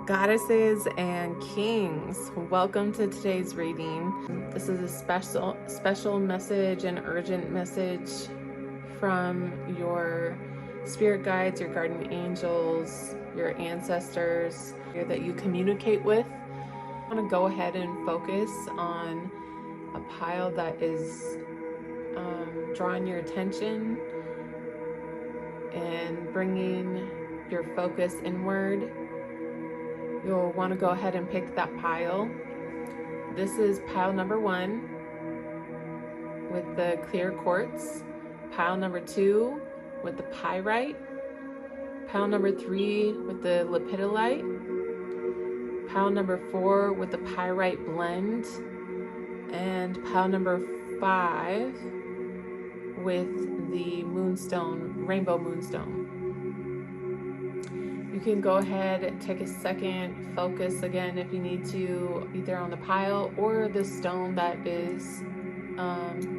Goddesses and kings, welcome to today's reading. This is a special message, an urgent message from your spirit guides, your guardian angels, your ancestors that you communicate with. I want to go ahead and focus on a pile that is drawing your attention and bringing your focus inward. You'll want to go ahead and pick that pile. This is pile number 1 with the clear quartz, pile number 2 with the pyrite, pile number 3 with the lepidolite, pile number 4 with the pyrite blend, and pile number 5 with the moonstone, rainbow moonstone. You can go ahead and take a second, focus again if you need to, either on the pile or the stone that is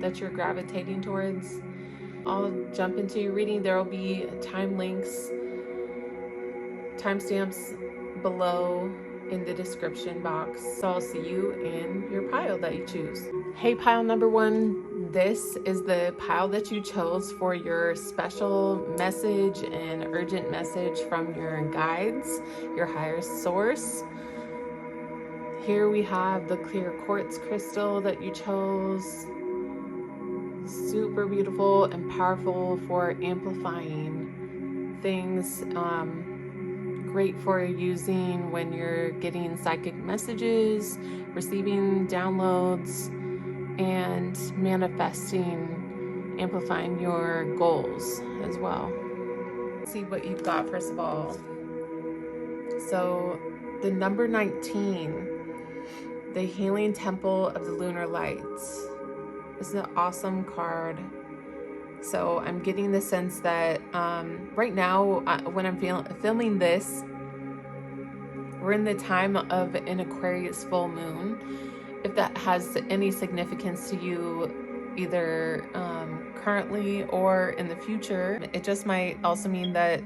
that you're gravitating towards. I'll jump into your reading. There will be time links, timestamps below in the description box. So I'll see you in your pile that you choose. Hey, pile number 1. This is the pile that you chose for your special message and urgent message from your guides, your higher source. Here we have the clear quartz crystal that you chose. Super beautiful and powerful for amplifying things. Great for using when you're getting psychic messages, receiving downloads, and manifesting, amplifying your goals as well. Let's see what you've got first of all. So the number 19, the Healing Temple of the Lunar Lights. This is an awesome card. So I'm getting the sense that right now, when I'm filming this, we're in the time of an Aquarius full moon. If that has any significance to you, either currently or in the future, it just might also mean that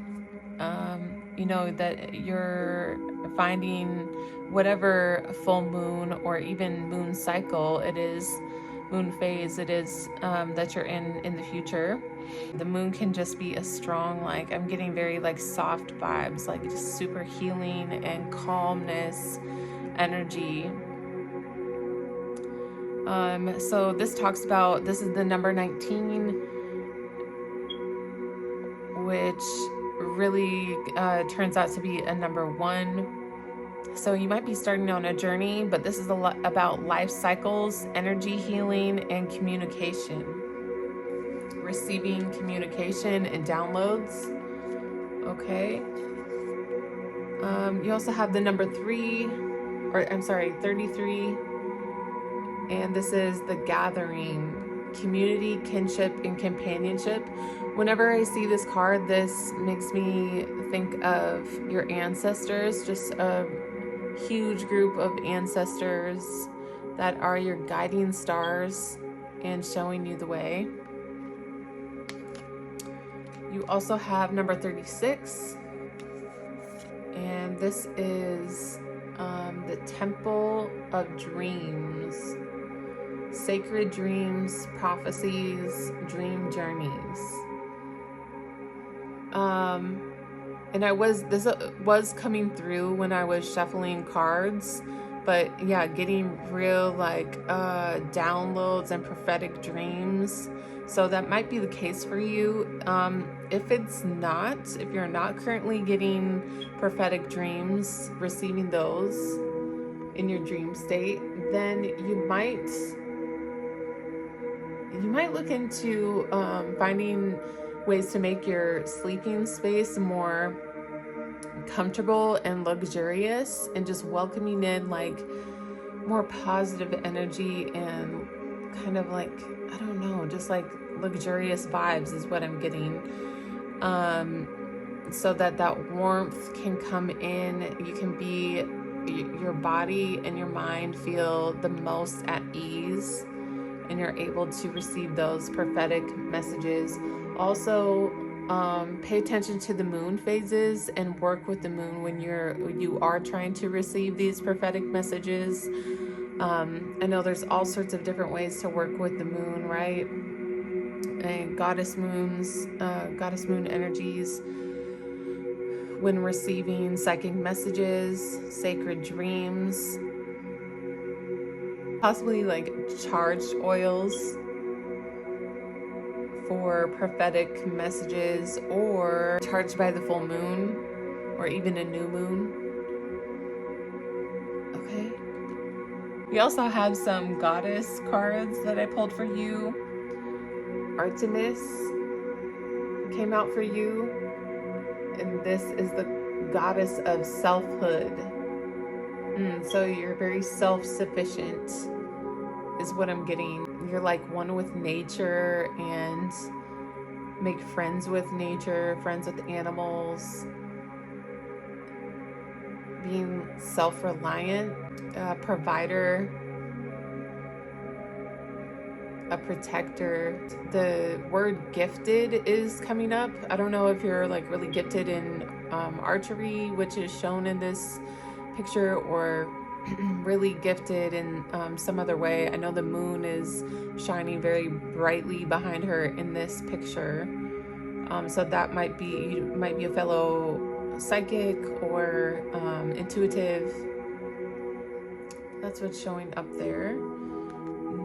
that you're finding whatever full moon or even moon cycle it is, moon phase it is, that you're in the future. The moon can just be a strong, I'm getting very soft vibes, just super healing and calmness energy. So this talks about, this is the number 19, which really turns out to be a number 1. So you might be starting on a journey, but this is a lot about life cycles, energy healing, and communication. Receiving communication and downloads. Okay. You also have the number 33. And this is the gathering, community, kinship, and companionship. Whenever I see this card, this makes me think of your ancestors, just a huge group of ancestors that are your guiding stars and showing you the way. You also have number 36, and this is the Temple of Dreams. Sacred dreams, prophecies, dream journeys. And this was coming through when I was shuffling cards, but yeah, getting real downloads and prophetic dreams. So that might be the case for you. If it's not, if you're not currently getting prophetic dreams, receiving those in your dream state, then you might look into finding ways to make your sleeping space more comfortable and luxurious, and just welcoming in more positive energy and kind of I don't know, just luxurious vibes is what I'm getting. So that warmth can come in. You can be, your body and your mind feel the most at ease, and you're able to receive those prophetic messages. Also, Pay attention to the moon phases and work with the moon when you are trying to receive these prophetic messages. I know there's all sorts of different ways to work with the moon, right? And goddess moon energies when receiving psychic messages, sacred dreams, possibly like charged oils for prophetic messages, or charged by the full moon or even a new moon. Okay. We also have some goddess cards that I pulled for you. Artemis came out for you, and this is the goddess of selfhood. So you're very self-sufficient is what I'm getting. You're like one with nature and make friends with nature, friends with animals, being self-reliant, a provider, a protector. The word gifted is coming up. I don't know if you're like really gifted in archery, which is shown in this picture, or really gifted in some other way. I know the moon is shining very brightly behind her in this picture. So that you might be a fellow psychic or intuitive. That's what's showing up there.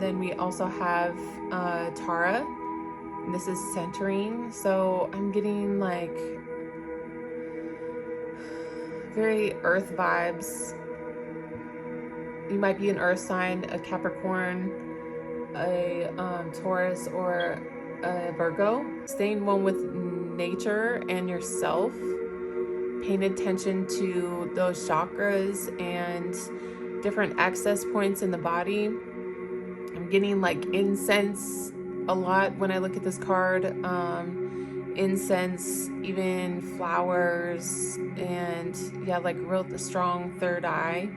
Then we also have Tara. This is centering. So I'm getting like very earth vibes. You might be an earth sign, a Capricorn, a Taurus, or a Virgo. Staying one with nature and yourself. Paying attention to those chakras and different access points in the body. I'm getting like incense a lot when I look at this card. Incense, even flowers, and yeah, like real strong third eye.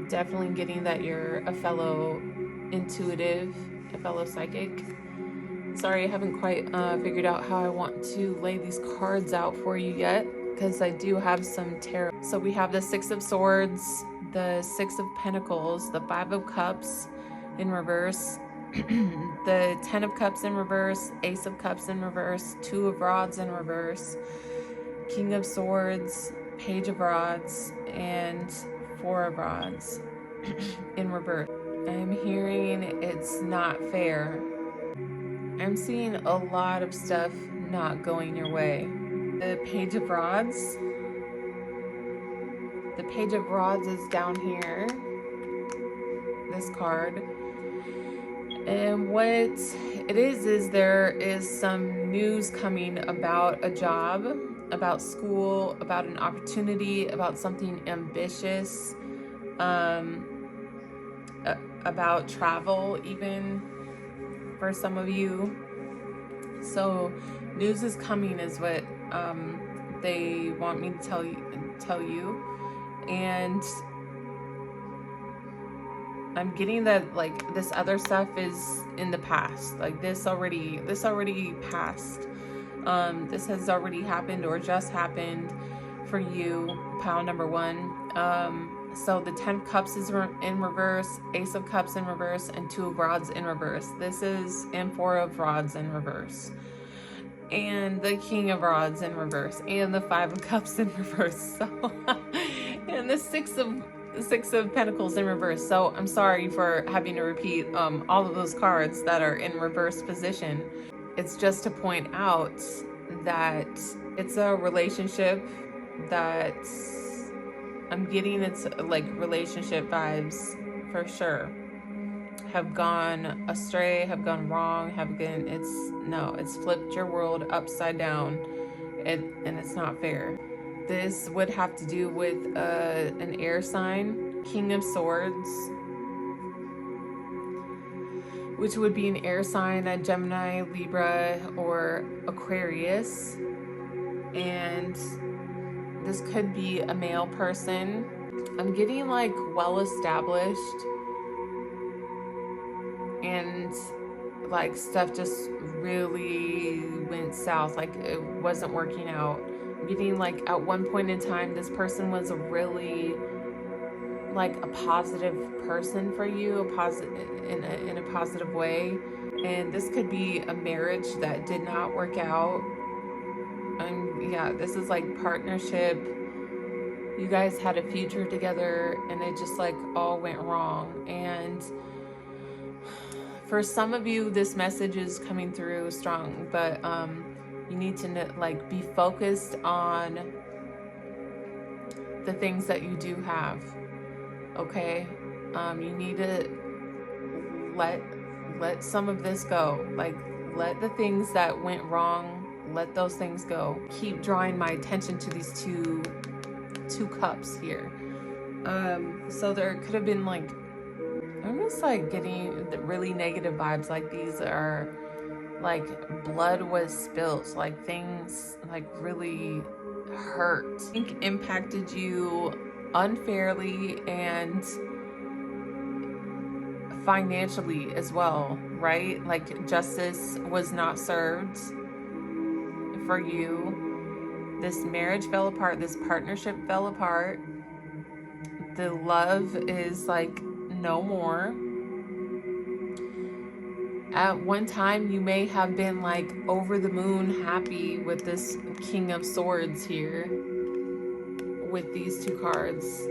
Definitely getting that you're a fellow intuitive, a fellow psychic. Sorry, I haven't quite figured out how I want to lay these cards out for you yet, because I do have some tarot. So we have the Six of Swords, the Six of Pentacles, the Five of Cups in reverse, the Ten of Cups in reverse, Ace of Cups in reverse, Two of Rods in reverse, King of Swords, Page of Rods, and Four of Rods in reverse. I'm hearing it's not fair. I'm seeing a lot of stuff not going your way. The Page of Rods. The Page of Rods is down here. This card. And what it is there is some news coming about a job, about school, about an opportunity, about something ambitious, about travel even for some of you. So news is coming is what they want me to tell you. And I'm getting that like this other stuff is in the past. Like this already passed. This has already happened or just happened for you, pile number one. So the Ten of Cups is in reverse, Ace of Cups in reverse, and Two of Rods in reverse. This is and Four of Rods in reverse, and the King of Rods in reverse, and the Five of Cups in reverse. So and the Six of Pentacles in reverse. So I'm sorry for having to repeat all of those cards that are in reverse position. It's just to point out that it's a relationship that I'm getting. It's like relationship vibes for sure. Have gone astray, have gone wrong, it's flipped your world upside down, and it's not fair. This would have to do with an air sign, King of Swords, which would be an air sign, a Gemini, Libra, or Aquarius. And this could be a male person. I'm getting like well established and like stuff just really went south, like it wasn't working out. I'm getting like at one point in time, this person was a really like a positive person for you, a positive in a positive way, and this could be a marriage that did not work out. And yeah, this is like partnership. You guys had a future together, and it just like all went wrong. And for some of you, this message is coming through strong, but you need to like be focused on the things that you do have. Okay, you need to let some of this go. Like, let the things that went wrong, let those things go. Keep drawing my attention to these two cups here. So there could have been like, I'm just like getting the really negative vibes. Like these are like blood was spilt, like things like really hurt. I think impacted you unfairly and financially as well, right? Like justice was not served for you. This marriage fell apart, this partnership fell apart. The love is like no more. At one time, you may have been like over the moon happy with this King of Swords here with these two cards.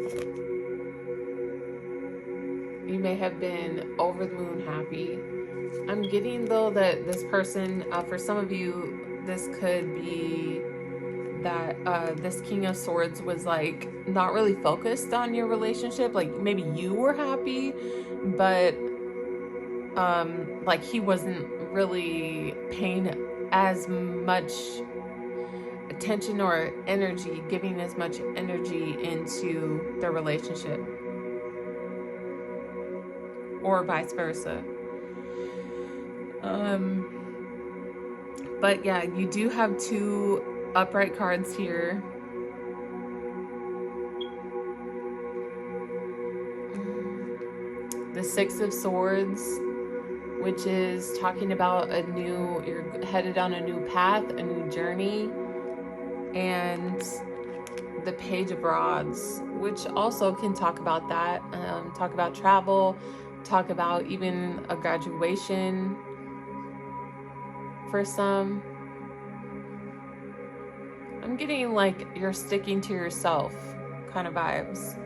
You may have been over the moon happy. I'm getting though that this person, for some of you, this could be that this King of Swords was like not really focused on your relationship. Like maybe you were happy, but like he wasn't really paying as much attention or energy, giving as much energy into the relationship, or vice versa. But yeah, you do have two upright cards here. The Six of Swords, which is talking about you're headed on a new path, a new journey. And the Page of Rods, which also can talk about that, talk about travel, talk about even a graduation for some. I'm getting like you're sticking to yourself kind of vibes.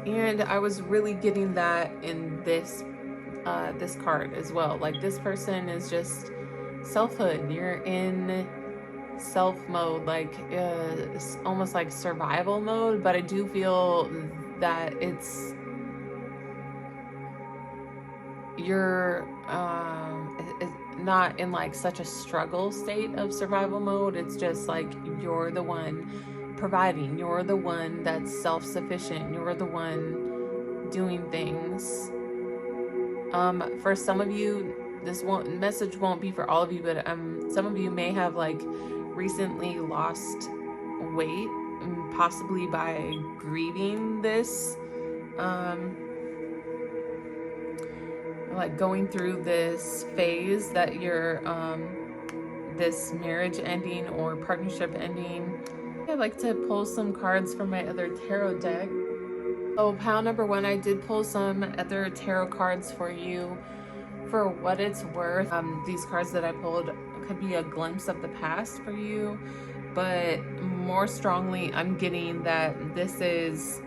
And I was really getting that in this this card as well. Like this person is just selfhood. You're in self mode, like it's almost like survival mode, but I do feel that you're not in like such a struggle state of survival mode. It's just like you're the one providing, you're the one that's self-sufficient, you're the one doing things. For some of you, this message won't be for all of you, but some of you may have like recently lost weight, possibly by grieving this, like going through this phase that you're this marriage ending or partnership ending. I like to pull some cards from my other tarot deck. So pile number one, I did pull some other tarot cards for you. For what it's worth, these cards that I pulled could be a glimpse of the past for you, but more strongly, I'm getting that this is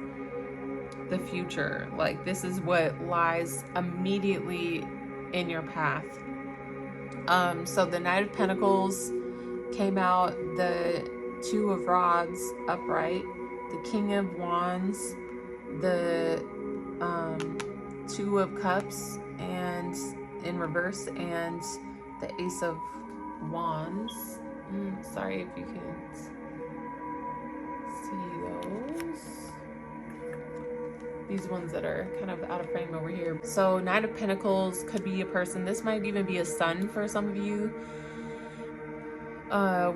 the future. Like this is what lies immediately in your path. So the Knight of Pentacles came out, the Two of Rods upright, the King of Wands, the Two of Cups and in reverse, and the Ace of Wands. Sorry if you can't see those. These ones that are kind of out of frame over here. So Knight of Pentacles could be a person. This might even be a son for some of you.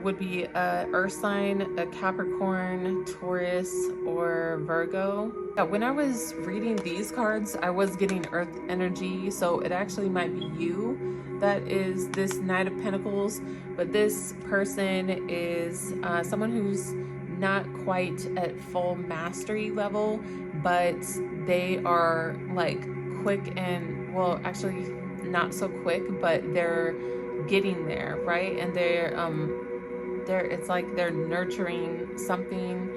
would be a Earth sign, a Capricorn, Taurus, or Virgo. Yeah, when I was reading these cards, I was getting Earth energy, so it actually might be you that is this Knight of Pentacles, but this person is someone who's not quite at full mastery level, but they are like quick and, well, actually not so quick, but they're getting there, right? And they're it's like they're nurturing something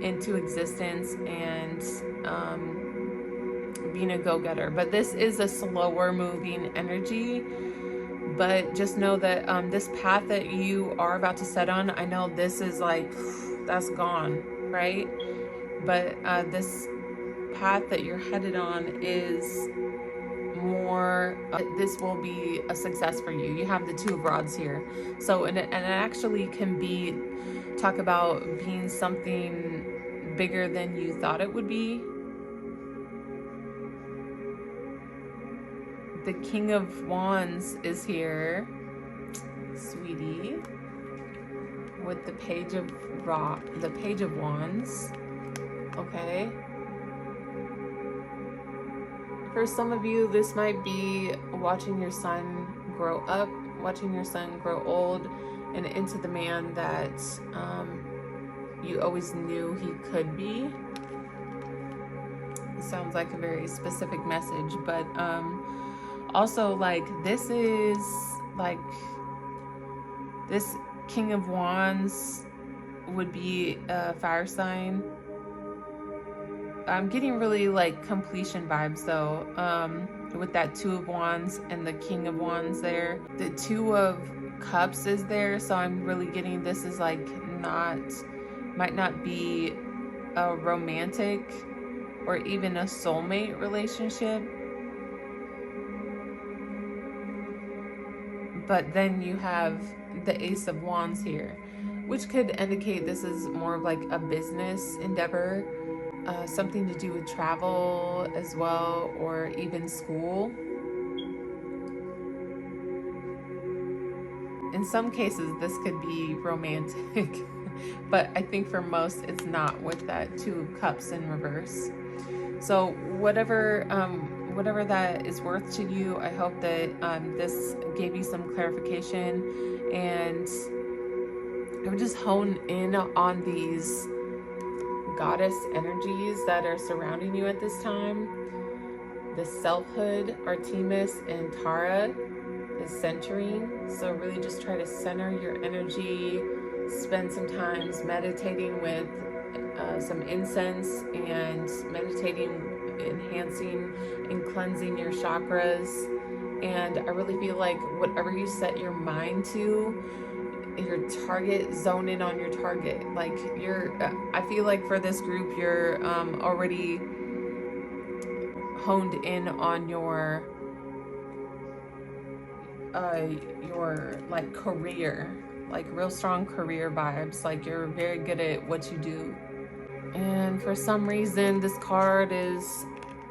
into existence and being a go-getter. But this is a slower moving energy. But just know that this path that you are about to set on, I know this is like, that's gone, right? But this path that you're headed on is more, this will be a success for you. You have the Two of Rods here. So, and it actually can be, talk about being something bigger than you thought it would be. The King of Wands is here, sweetie, with the Page of Wands. Okay. For some of you, this might be watching your son grow up, watching your son grow old, and into the man that you always knew he could be. It sounds like a very specific message, but also, like, this is like, this King of Wands would be a fire sign. I'm getting really like completion vibes though, with that Two of Wands and the King of Wands there. The Two of Cups is there, so I'm really getting this is like might not be a romantic or even a soulmate relationship. But then you have the Ace of Wands here, which could indicate this is more of like a business endeavor, something to do with travel as well, or even school. In some cases, this could be romantic, but I think for most it's not, with that Two of Cups in reverse. So whatever that is worth to you, I hope that this gave you some clarification, and I would just hone in on these goddess energies that are surrounding you at this time. The selfhood, Artemis and Tara, is centering. So really just try to center your energy, spend some time meditating with some incense, and meditating, enhancing and cleansing your chakras. And I really feel like whatever you set your mind to, your target, zone in on your target. Like I feel like for this group, you're already honed in on your like career, like real strong career vibes. Like you're very good at what you do. And for some reason, this card is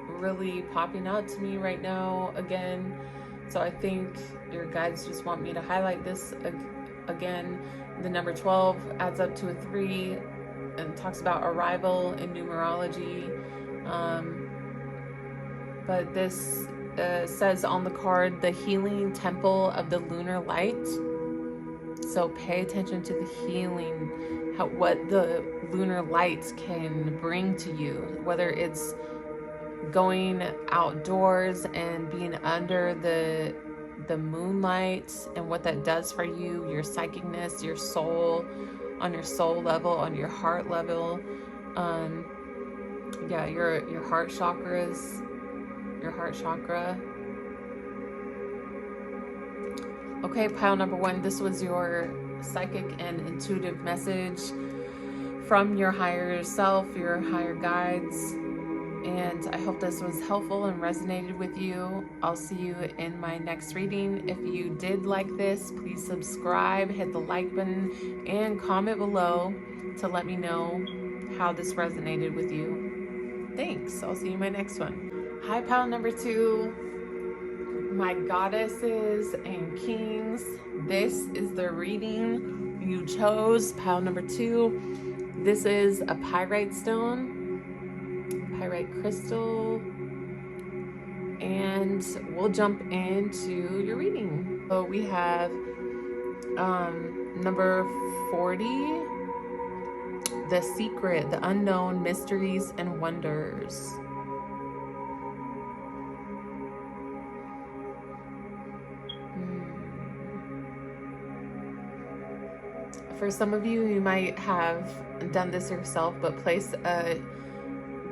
really popping out to me right now again. So I think your guides just want me to highlight this again. The number 12 adds up to a 3 and talks about arrival in numerology. But this says on the card, the healing temple of the lunar light. So pay attention to the healing, what the lunar light can bring to you, whether it's going outdoors and being under the moonlight and what that does for you, your psychicness, your soul, on your soul level, on your heart level. Yeah, your heart chakras, your heart chakra. Okay, pile number 1, this was your psychic and intuitive message from your higher self, your higher guides. And I hope this was helpful and resonated with you. I'll see you in my next reading. If you did like this, please subscribe, hit the like button, and comment below to let me know how this resonated with you. Thanks. I'll see you in my next one. Hi, pile number 2. My goddesses and kings, this is the reading you chose, pile number 2. This is a pyrite stone, pyrite crystal, and we'll jump into your reading. So we have number 40, the secret, the unknown, mysteries and wonders. For some of you, you might have done this yourself, but place a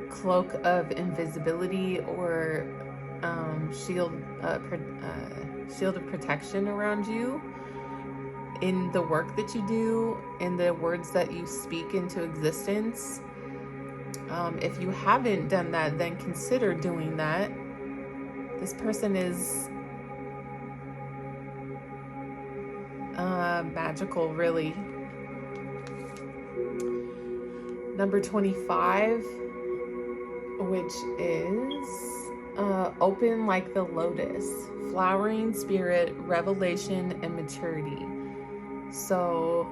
cloak of invisibility or shield of protection around you in the work that you do, in the words that you speak into existence. If you haven't done that, then consider doing that. This person is magical, really. Number 25, which is open like the lotus, flowering spirit, revelation, and maturity. So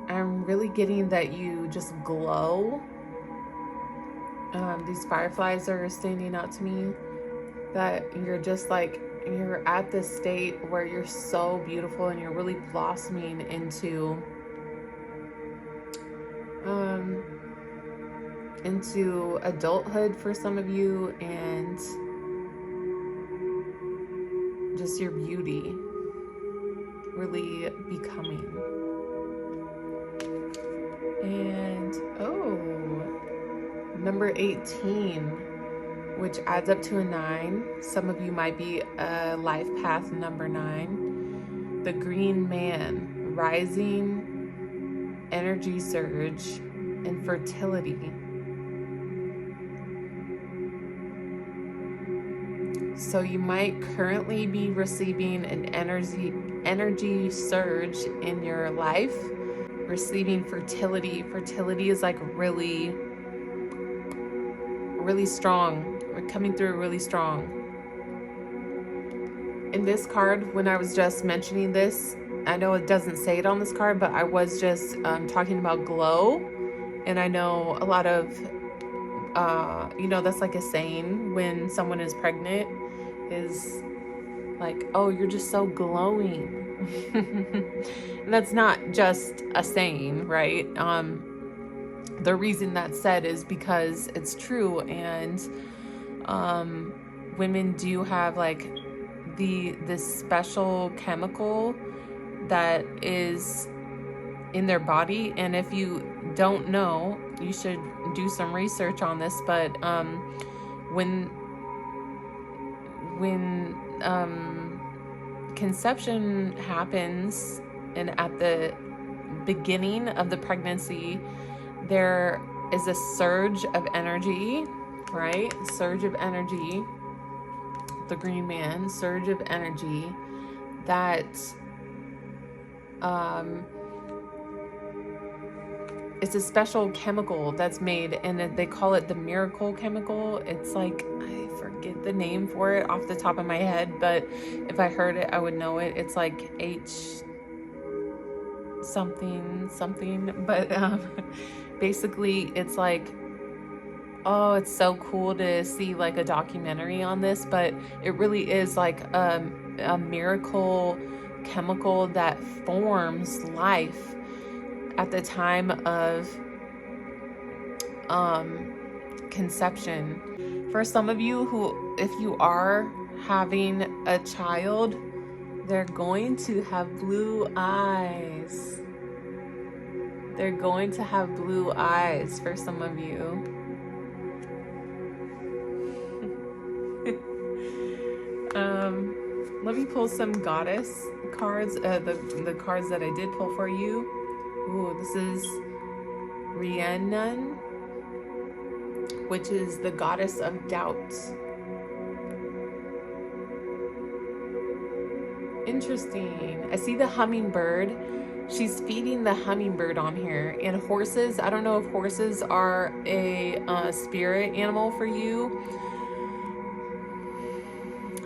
I'm really getting that you just glow. These fireflies are standing out to me, that you're just like, you're at this state where you're so beautiful and you're really blossoming into adulthood for some of you, and just your beauty really becoming. And number 18, which adds up to a 9. Some of you might be a life path number 9. The green man, rising, energy surge, and fertility. So you might currently be receiving an energy surge in your life, receiving fertility. Fertility is like really strong. We're coming through really strong. In this card, when I was just mentioning this, I know it doesn't say it on this card, but I was just talking about glow. And I know a lot of, that's like a saying when someone is pregnant, is like, oh, you're just so glowing. And that's not just a saying, right? The reason that's said is because it's true, and women do have like this special chemical that is in their body. And if you don't know, you should do some research on this, but when conception happens, and at the beginning of the pregnancy, there is a surge of energy, right? Surge of energy, the green man, surge of energy that it's a special chemical that's made, and they call it the miracle chemical. It's like, I forget the name for it off the top of my head, but if I heard it, I would know it. It's like H something, but basically it's like, oh, it's so cool to see like a documentary on this, but it really is like a miracle chemical that forms life at the time of conception. For some of you who, if you are having a child, they're going to have blue eyes. They're going to have blue eyes for some of you. Let me pull some goddess cards, the cards that I did pull for you. Ooh, this is Rhiannon, which is the goddess of doubt. Interesting. I see the hummingbird. She's feeding the hummingbird on here. And horses, I don't know if horses are a spirit animal for you.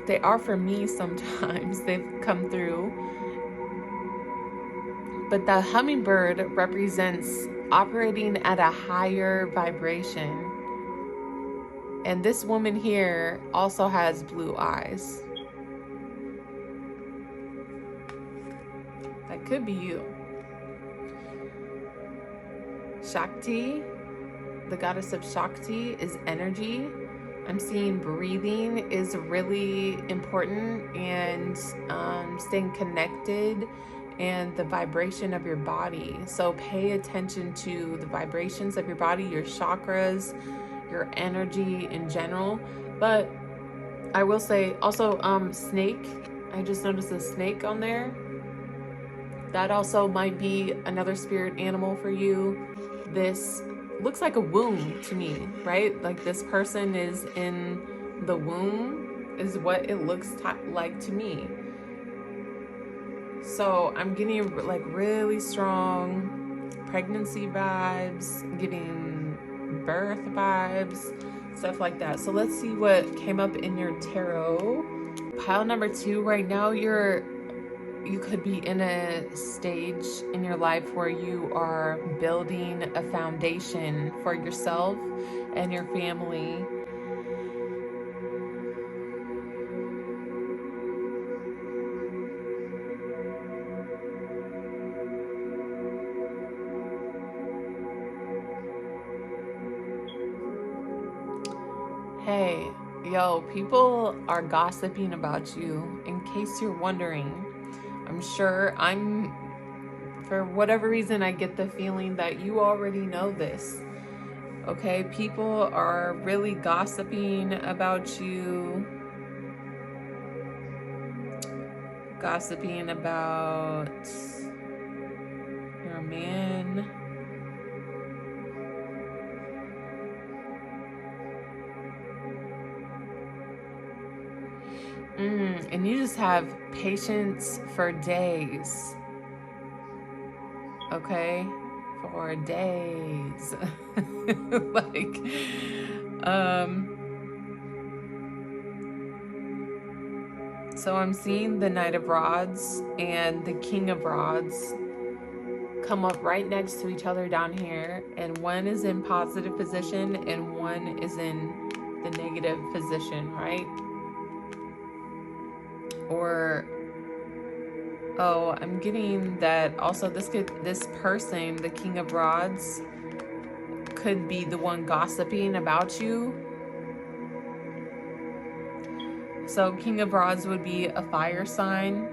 they are for me sometimes. They've come through. But the hummingbird represents operating at a higher vibration. And this woman here also has blue eyes. That could be you. Shakti, the goddess of Shakti, is energy. I'm seeing breathing is really important, and staying connected and the vibration of your body. So pay attention to the vibrations of your body, your chakras, your energy in general. But I will say also snake. I just noticed a snake on there. That also might be another spirit animal for you. This looks like a womb to me, right? Like this person is in the womb is what it looks like to me. So I'm getting like really strong pregnancy vibes, getting birth vibes, stuff like that. So let's see what came up in your tarot. Pile number 2, right now you could be in a stage in your life where you are building a foundation for yourself and your family. Hey, yo, people are gossiping about you, in case you're wondering. I'm sure for whatever reason, I get the feeling that you already know this. Okay, people are really gossiping about you. Gossiping about your man. And you just have patience for days. Okay? For days. Like, so I'm seeing the Knight of Rods and the King of Rods come up right next to each other down here, and one is in positive position and one is in the negative position, right? Or I'm getting that also this person, the King of Rods, could be the one gossiping about you. So King of Rods would be a fire sign.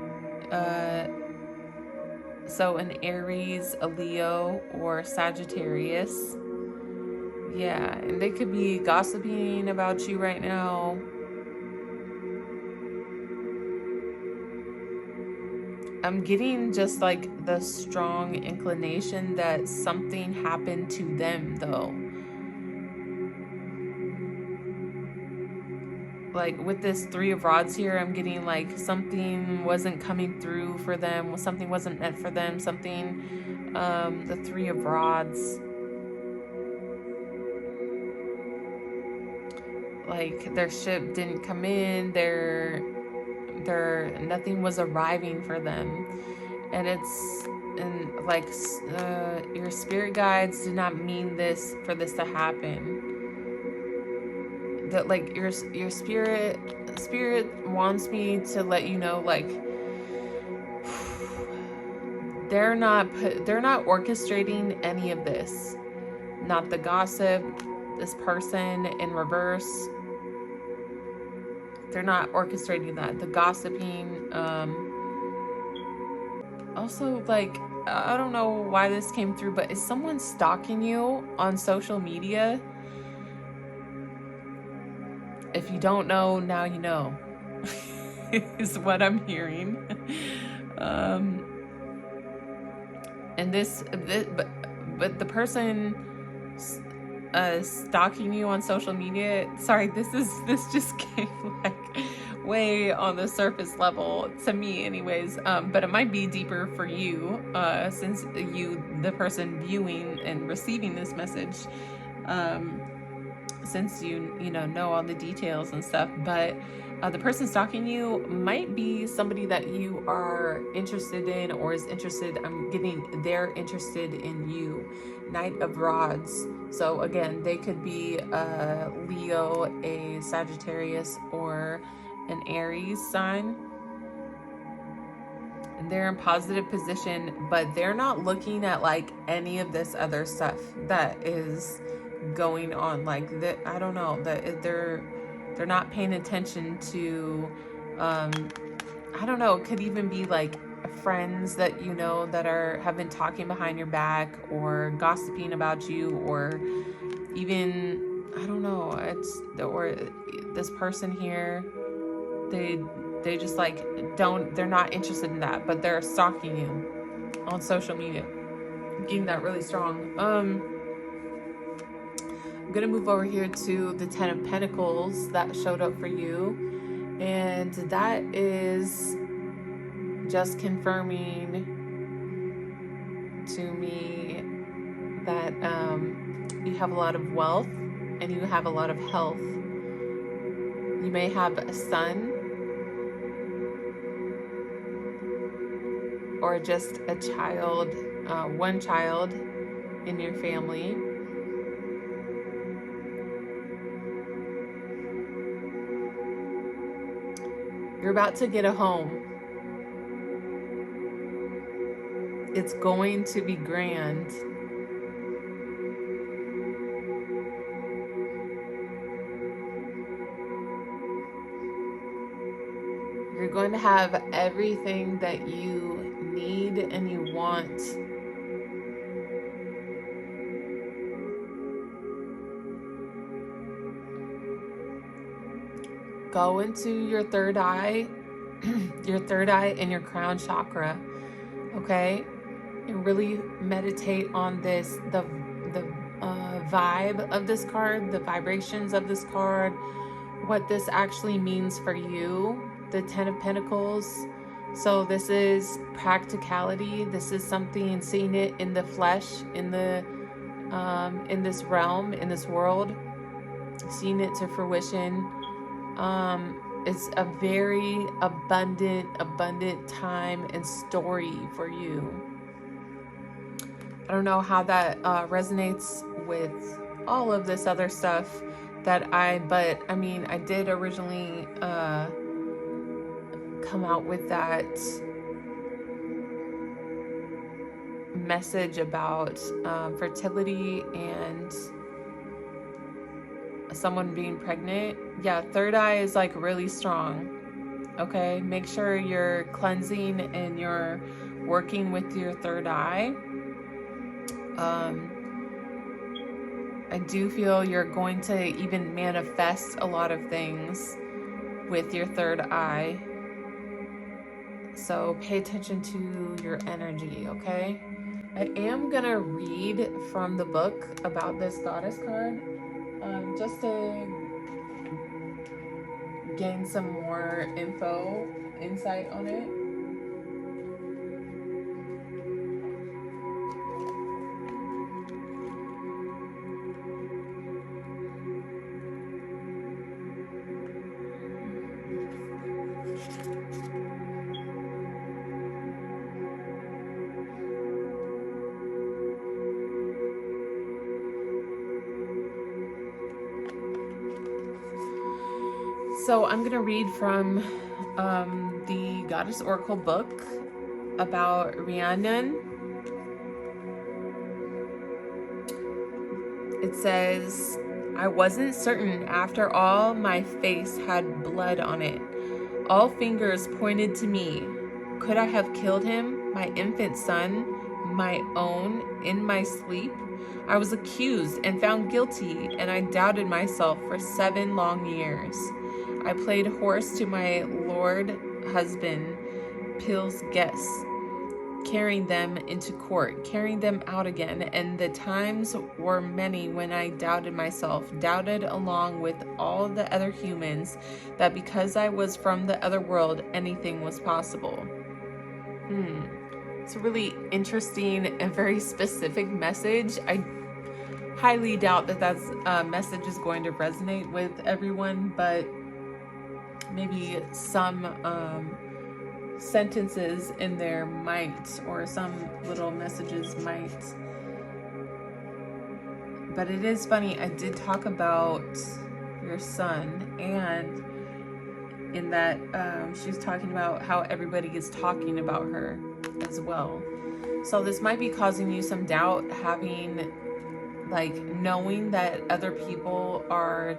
So an Aries, a Leo, or Sagittarius. Yeah, and they could be gossiping about you right now. I'm getting just like the strong inclination that something happened to them though. Like with this 3 of Rods here, I'm getting like something wasn't coming through for them, something wasn't meant for them, something, the 3 of Rods. Like their ship didn't come in, nothing was arriving for them. And like your spirit guides did not mean for this to happen. That like your spirit wants me to let you know, like they're not orchestrating any of this. Not the gossip, this person in reverse. They're not orchestrating that. The gossiping. Also, like, I don't know why this came through, but is someone stalking you on social media? If you don't know, now you know. Is what I'm hearing. And but the person stalking you on social media, sorry, this just came like way on the surface level to me anyways, but it might be deeper for you, since the person viewing and receiving this message, since you know all the details and stuff. But The person stalking you might be somebody that you are interested in or is interested. I'm getting they're interested in you. Knight of Rods. So again, they could be a Leo, a Sagittarius, or an Aries sign. And they're in positive position, but they're not looking at like any of this other stuff that is going on. Like that, I don't know, that they're not paying attention to I don't know, it could even be like friends that you know that have been talking behind your back or gossiping about you, or even I don't know, or this person here, they just like they're not interested in that, but they're stalking you on social media. I'm getting that really strong. I'm gonna move over here to the Ten of Pentacles that showed up for you, and that is just confirming to me that you have a lot of wealth and you have a lot of health. You may have a son or just a child, one child in your family. You're about to get a home. It's going to be grand. You're going to have everything that you need and you want. Go into your third eye, your third eye and your crown chakra, okay? And really meditate on this, the vibe of this card, the vibrations of this card, what this actually means for you, the Ten of Pentacles. So this is practicality. This is something, seeing it in the flesh, in this realm, in this world, seeing it to fruition. It's a very abundant time and story for you. I don't know how that resonates with all of this other stuff but I mean, I did originally come out with that message about fertility and someone being pregnant. Yeah, third eye is like really strong. Okay, make sure you're cleansing and you're working with your third eye. I do feel you're going to even manifest a lot of things with your third eye. So pay attention to your energy, okay? I am gonna read from the book about this goddess card, just to gain some more insight on it. So I'm going to read from the Goddess Oracle book about Rhiannon. It says, I wasn't certain after all my face had blood on it. All fingers pointed to me. Could I have killed him, my infant son, my own, in my sleep? I was accused and found guilty, and I doubted myself for 7 long years. I played horse to my lord husband, Pil's guests, carrying them into court, carrying them out again, and the times were many when I doubted myself, doubted along with all the other humans, that because I was from the other world, anything was possible. It's a really interesting and very specific message. I highly doubt that that's message is going to resonate with everyone, but maybe some sentences in there might, or some little messages might. But it is funny, I did talk about your son, and in that she was talking about how everybody is talking about her as well. So this might be causing you some doubt, having, like, knowing that other people are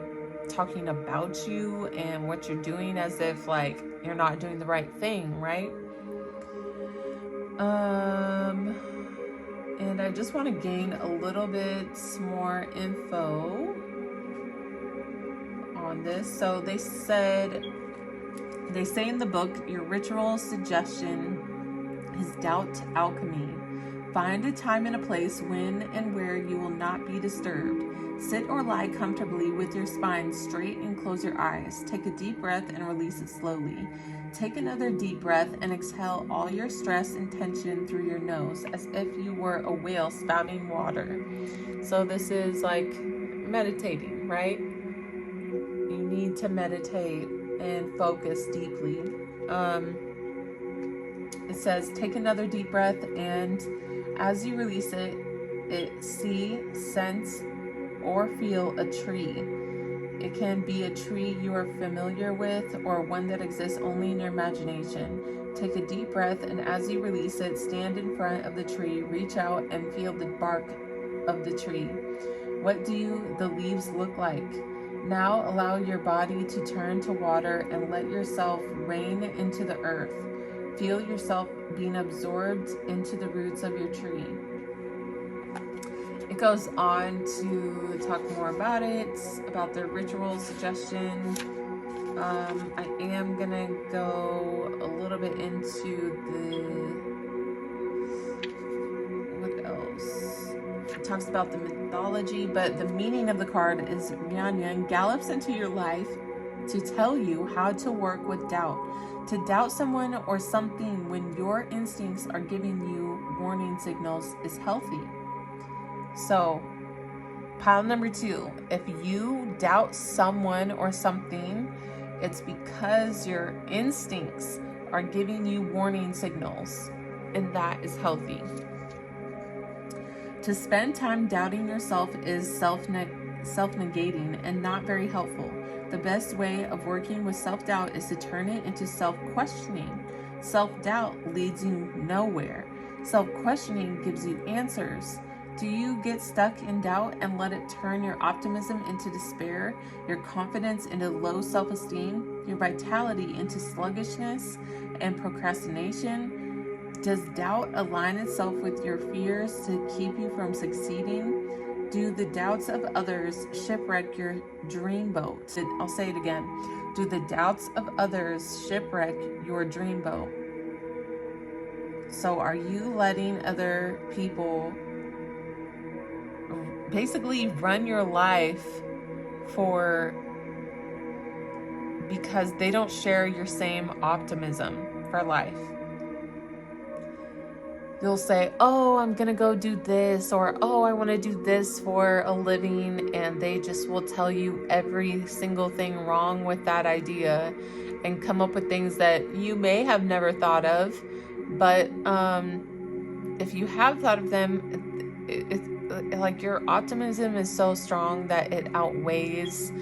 talking about you and what you're doing, as if like you're not doing the right thing, right? And I just want to gain a little bit more info on this. So they say in the book, your ritual suggestion is doubt alchemy. Find a time and a place when and where you will not be disturbed. Sit or lie comfortably with your spine straight and close your eyes. Take a deep breath and release it slowly. Take another deep breath and exhale all your stress and tension through your nose, as if you were a whale spouting water. So this is like meditating, right? You need to meditate and focus deeply. It says, take another deep breath, and as you release it, see, sense, or feel a tree. It can be a tree you are familiar with, or one that exists only in your imagination. Take a deep breath, and as you release it, stand in front of the tree, reach out and feel the bark of the tree. What do the leaves look like? Now allow your body to turn to water and let yourself rain into the earth. Feel yourself being absorbed into the roots of your tree. It goes on to talk more about it, about the ritual suggestion. I am gonna go a little bit into what else? It talks about the mythology, but the meaning of the card is Ryan gallops into your life to tell you how to work with doubt. To doubt someone or something when your instincts are giving you warning signals is healthy. So, pile number 2, if you doubt someone or something, it's because your instincts are giving you warning signals, and that is healthy. To spend time doubting yourself is self-negating and not very helpful. The best way of working with self-doubt is to turn it into self-questioning. Self-doubt leads you nowhere. Self-questioning gives you answers. Do you get stuck in doubt and let it turn your optimism into despair, your confidence into low self-esteem, your vitality into sluggishness and procrastination? Does doubt align itself with your fears to keep you from succeeding? Do the doubts of others shipwreck your dream boat? I'll say it again. Do the doubts of others shipwreck your dream boat? So are you letting other people basically run your life because they don't share your same optimism for life? You'll say, oh, I'm gonna go do this, or oh, I want to do this for a living, and they just will tell you every single thing wrong with that idea and come up with things that you may have never thought of, but if you have thought of them, it's like your optimism is so strong that it outweighs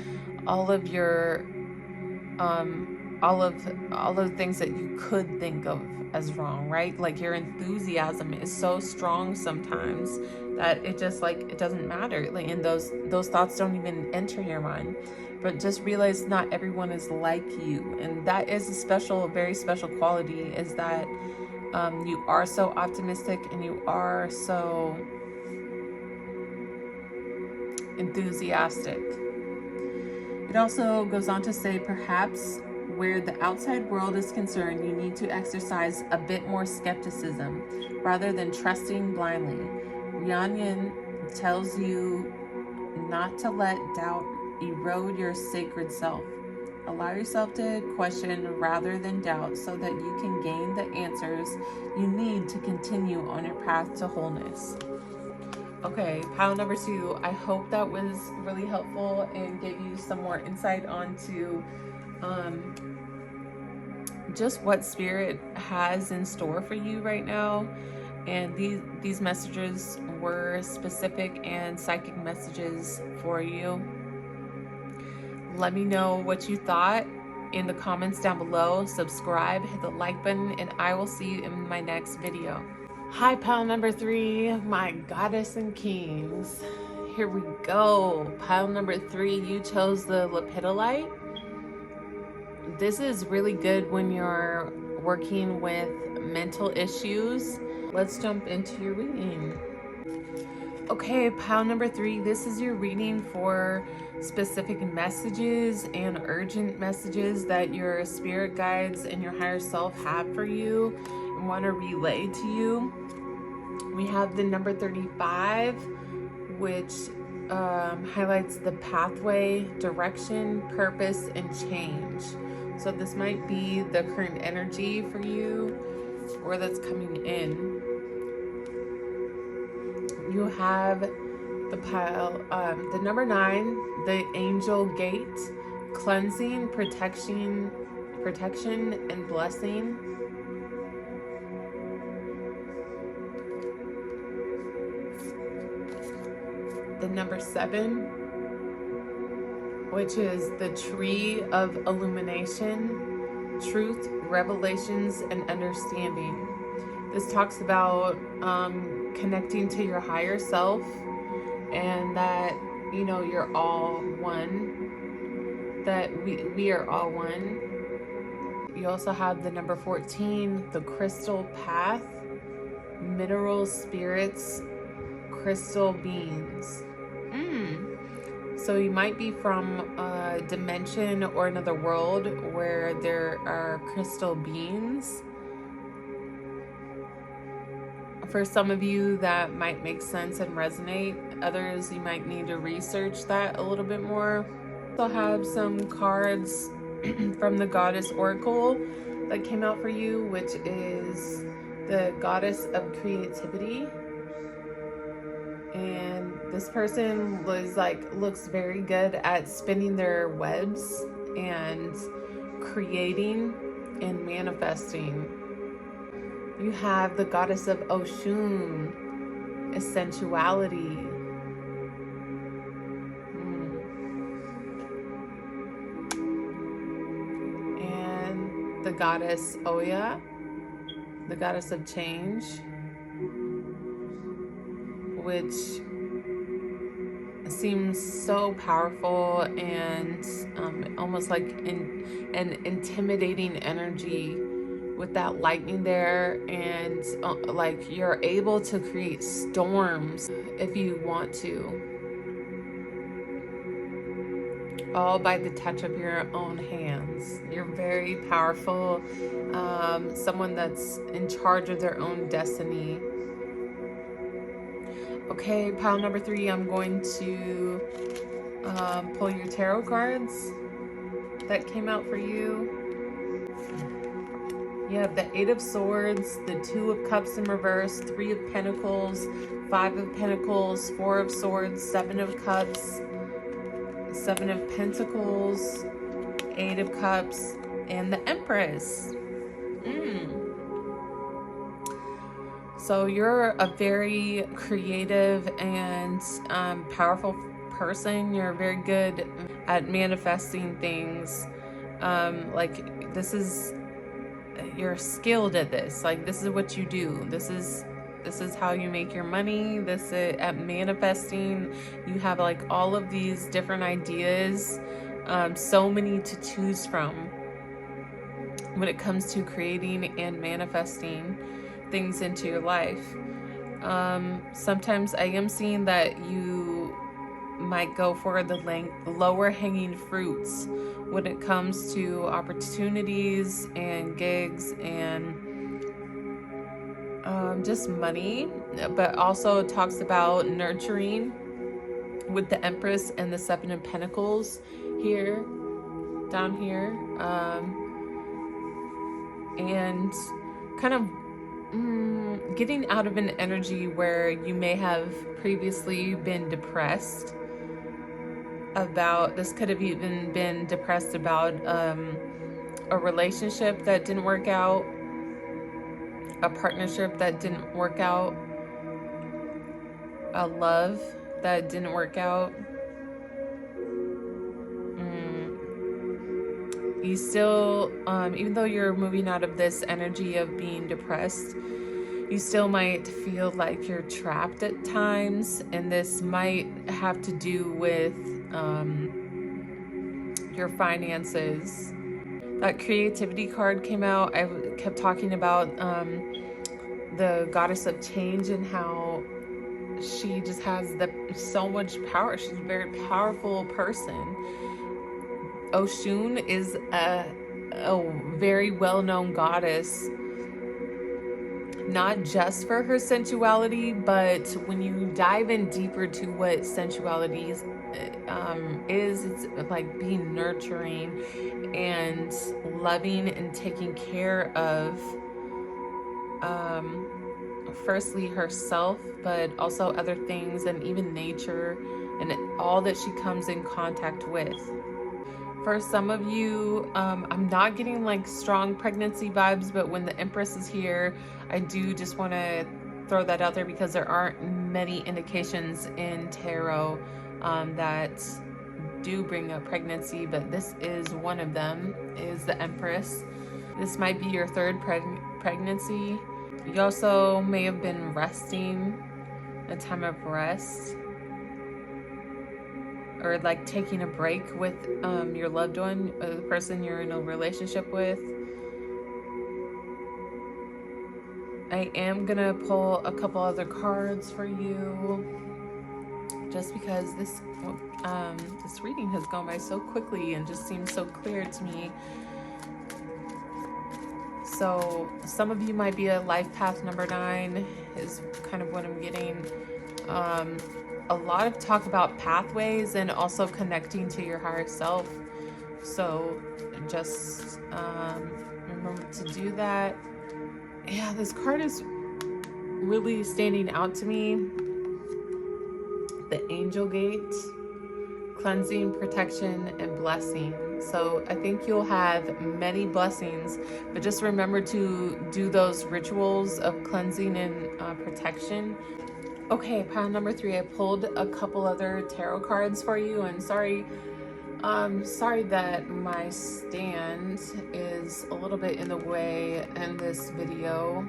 all of your all of the things that you could think of as wrong, right? Like your enthusiasm is so strong sometimes that it just, like, it doesn't matter, like, and those thoughts don't even enter your mind. But just realize not everyone is like you, and that is a very special quality, is that you are so optimistic and you are so enthusiastic. It also goes on to say, perhaps where the outside world is concerned, you need to exercise a bit more skepticism rather than trusting blindly. Ryan tells you not to let doubt erode your sacred self. Allow yourself to question rather than doubt so that you can gain the answers you need to continue on your path to wholeness. Okay, pile number 2. I hope that was really helpful and gave you some more insight onto just what Spirit has in store for you right now. And these messages were specific and psychic messages for you. Let me know what you thought in the comments down below. Subscribe, hit the like button, and I will see you in my next video. Hi, pile number 3, my goddess and kings. Here we go. Pile number 3, you chose the lepidolite. This is really good when you're working with mental issues. Let's jump into your reading. Okay, pile number 3, this is your reading for specific messages and urgent messages that your spirit guides and your higher self have for you and want to relay to you. We have the number 35, which highlights the pathway, direction, purpose, and change. So this might be the current energy for you or that's coming in. You have the pile, the number 9, the angel gate, cleansing, protection, and blessing. The number 7, which is the tree of illumination, truth, revelations, and understanding. This talks about connecting to your higher self and that, you know, you're all one, that we are all one. You also have the number 14, the crystal path, mineral spirits, crystal beings. So you might be from a dimension or another world where there are crystal beings. For some of you, that might make sense and resonate. Others, you might need to research that a little bit more. I'll have some cards from the Goddess Oracle that came out for you, which is the Goddess of Creativity. And this person looks very good at spinning their webs and creating and manifesting. You have the Goddess of Oshun, essentiality. And the Goddess Oya, the Goddess of Change, which seems so powerful and almost like an intimidating energy with that lightning there, and like you're able to create storms if you want to, all by the touch of your own hands. You're very powerful, someone that's in charge of their own destiny. Okay, pile number 3, I'm going to pull your tarot cards that came out for you. You have the 8 of Swords, the 2 of Cups in reverse, 3 of Pentacles, 5 of Pentacles, 4 of Swords, 7 of Cups, 7 of Pentacles, 8 of Cups, and the Empress. So you're a very creative and powerful person. You're very good at manifesting things. Like this is, you're skilled at this. Like this is what you do. This is how you make your money. This is at manifesting. You have like all of these different ideas, so many to choose from when it comes to creating and manifesting things into your life. Sometimes I am seeing that you might go for the lower hanging fruits when it comes to opportunities and gigs and just money, but also talks about nurturing with the Empress and the 7 of Pentacles here, down here, and kind of getting out of an energy where you may have previously been depressed about, this could have even been depressed about a relationship that didn't work out, a partnership that didn't work out, a love that didn't work out. You still, even though you're moving out of this energy of being depressed, you still might feel like you're trapped at times, and this might have to do with your finances. That creativity card came out. I kept talking about the goddess of change and how she just has so much power. She's a very powerful person. Oshun is a very well-known goddess, not just for her sensuality, but when you dive in deeper to what sensuality is, it's like being nurturing and loving and taking care of firstly herself, but also other things and even nature and all that she comes in contact with. For some of you, I'm not getting like strong pregnancy vibes, but when the Empress is here, I do just want to throw that out there because there aren't many indications in tarot that do bring up pregnancy, but this is one of them, is the Empress. This might be your third pregnancy. You also may have been resting, a time of rest, or like taking a break with your loved one, or the person you're in a relationship with. I am gonna pull a couple other cards for you, just because this reading has gone by so quickly and just seems so clear to me. So some of you might be a life path number 9 is kind of what I'm getting. A lot of talk about pathways and also connecting to your higher self. So just remember to do that. Yeah, this card is really standing out to me. The Angel Gate, cleansing, protection, and blessing. So I think you'll have many blessings, but just remember to do those rituals of cleansing and protection. Okay, pile number 3, I pulled a couple other tarot cards for you, and sorry that my stand is a little bit in the way in this video.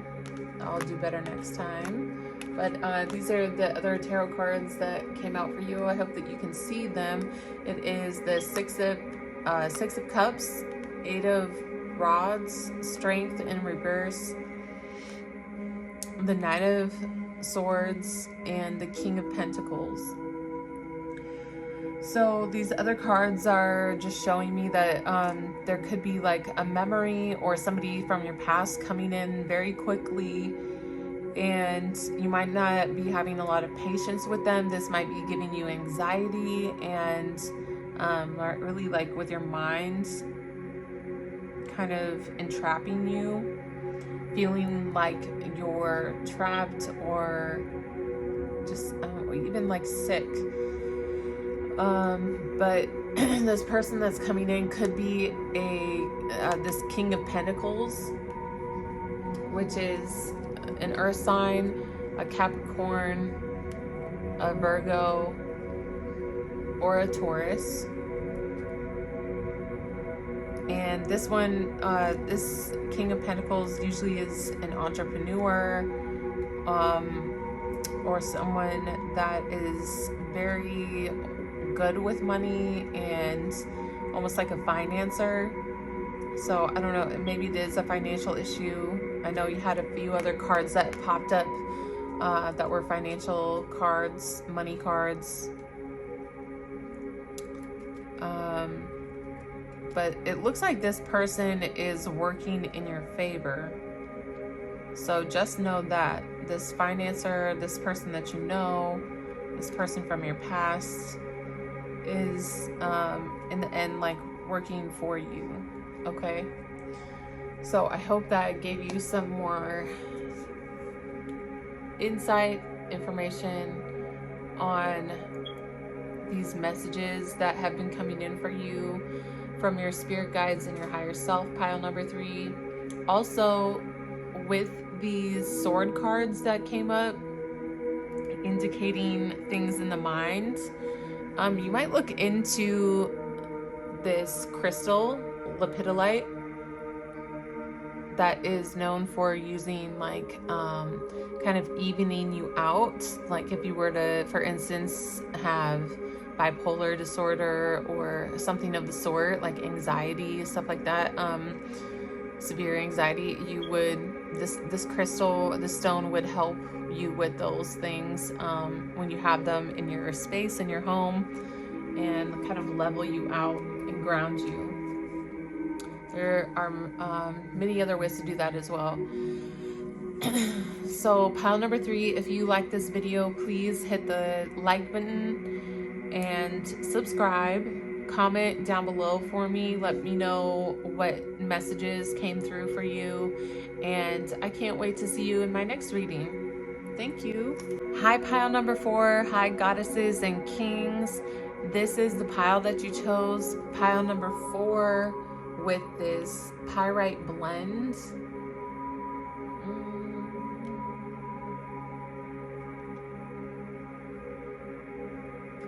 I'll do better next time. But these are the other tarot cards that came out for you. I hope that you can see them. It is the Six of Cups, 8 of Rods, Strength in reverse, the Knight of Swords, and the King of Pentacles. So these other cards are just showing me that there could be like a memory or somebody from your past coming in very quickly, and you might not be having a lot of patience with them. This might be giving you anxiety and really like with your mind kind of entrapping you, feeling like you're trapped or just even like sick. But this person that's coming in could be this King of Pentacles, which is an earth sign, a Capricorn, a Virgo, or a Taurus. And this one, this King of Pentacles usually is an entrepreneur, or someone that is very good with money and almost like a financer. So I don't know, maybe it is a financial issue. I know you had a few other cards that popped up that were financial cards, money cards. But it looks like this person is working in your favor. So just know that this financer, this person that you know, this person from your past is in the end like working for you. Okay, so I hope that gave you some more insight, information on these messages that have been coming in for you from your spirit guides and your higher self, pile number 3. Also, with these sword cards that came up, indicating things in the mind, you might look into this crystal, lepidolite, that is known for using like kind of evening you out. Like if you were to, for instance, have bipolar disorder or something of the sort, like anxiety, stuff like that, severe anxiety, you would, this crystal, this stone would help you with those things when you have them in your space, in your home, and kind of level you out and ground you. There are many other ways to do that as well. So pile number 3, if you like this video, please hit the like button and subscribe. Comment down below for me. Let me know what messages came through for you. And I can't wait to see you in my next reading. Thank you. Hi, pile number 4. Hi, goddesses and kings. This is the pile that you chose. Pile number 4 with this pyrite blend.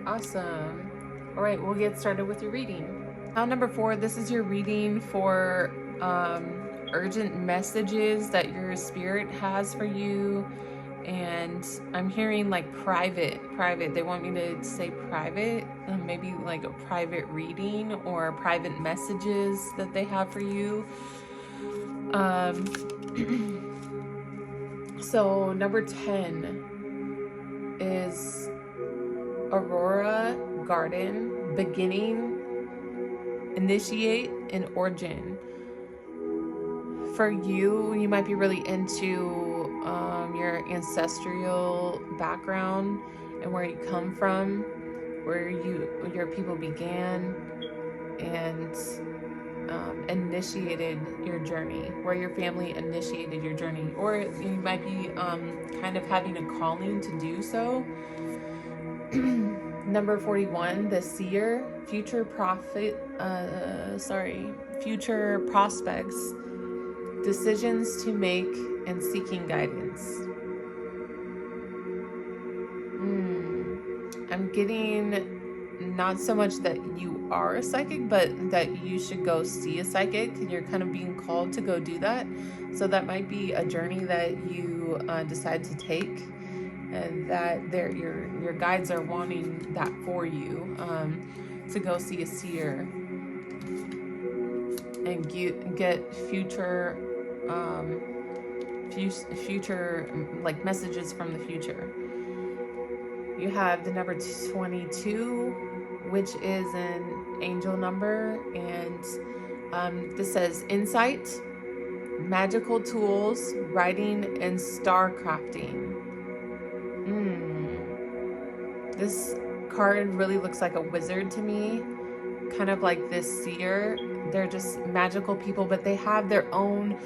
Awesome. All right, we'll get started with your reading. Pile number 4, this is your reading for urgent messages that your spirit has for you. And I'm hearing like private. They want me to say private, maybe like a private reading or private messages that they have for you. So number 10 is Aurora Garden, beginning, initiate, and origin. For you, you might be really into your ancestral background and where you come from, where your people began, and initiated your journey, where your family initiated your journey, or you might be kind of having a calling to do so. Number 41, the seer, future prospects, decisions to make, and seeking guidance. I'm getting not so much that you are a psychic, but that you should go see a psychic. You're kind of being called to go do that. So that might be a journey that you decide to take, and that your guides are wanting that for you, to go see a seer and get future like messages from the future. You have the number 22, which is an angel number, and this says insight, magical tools, writing, and star crafting. This card really looks like a wizard to me, kind of like this seer. They're just magical people, but they have their own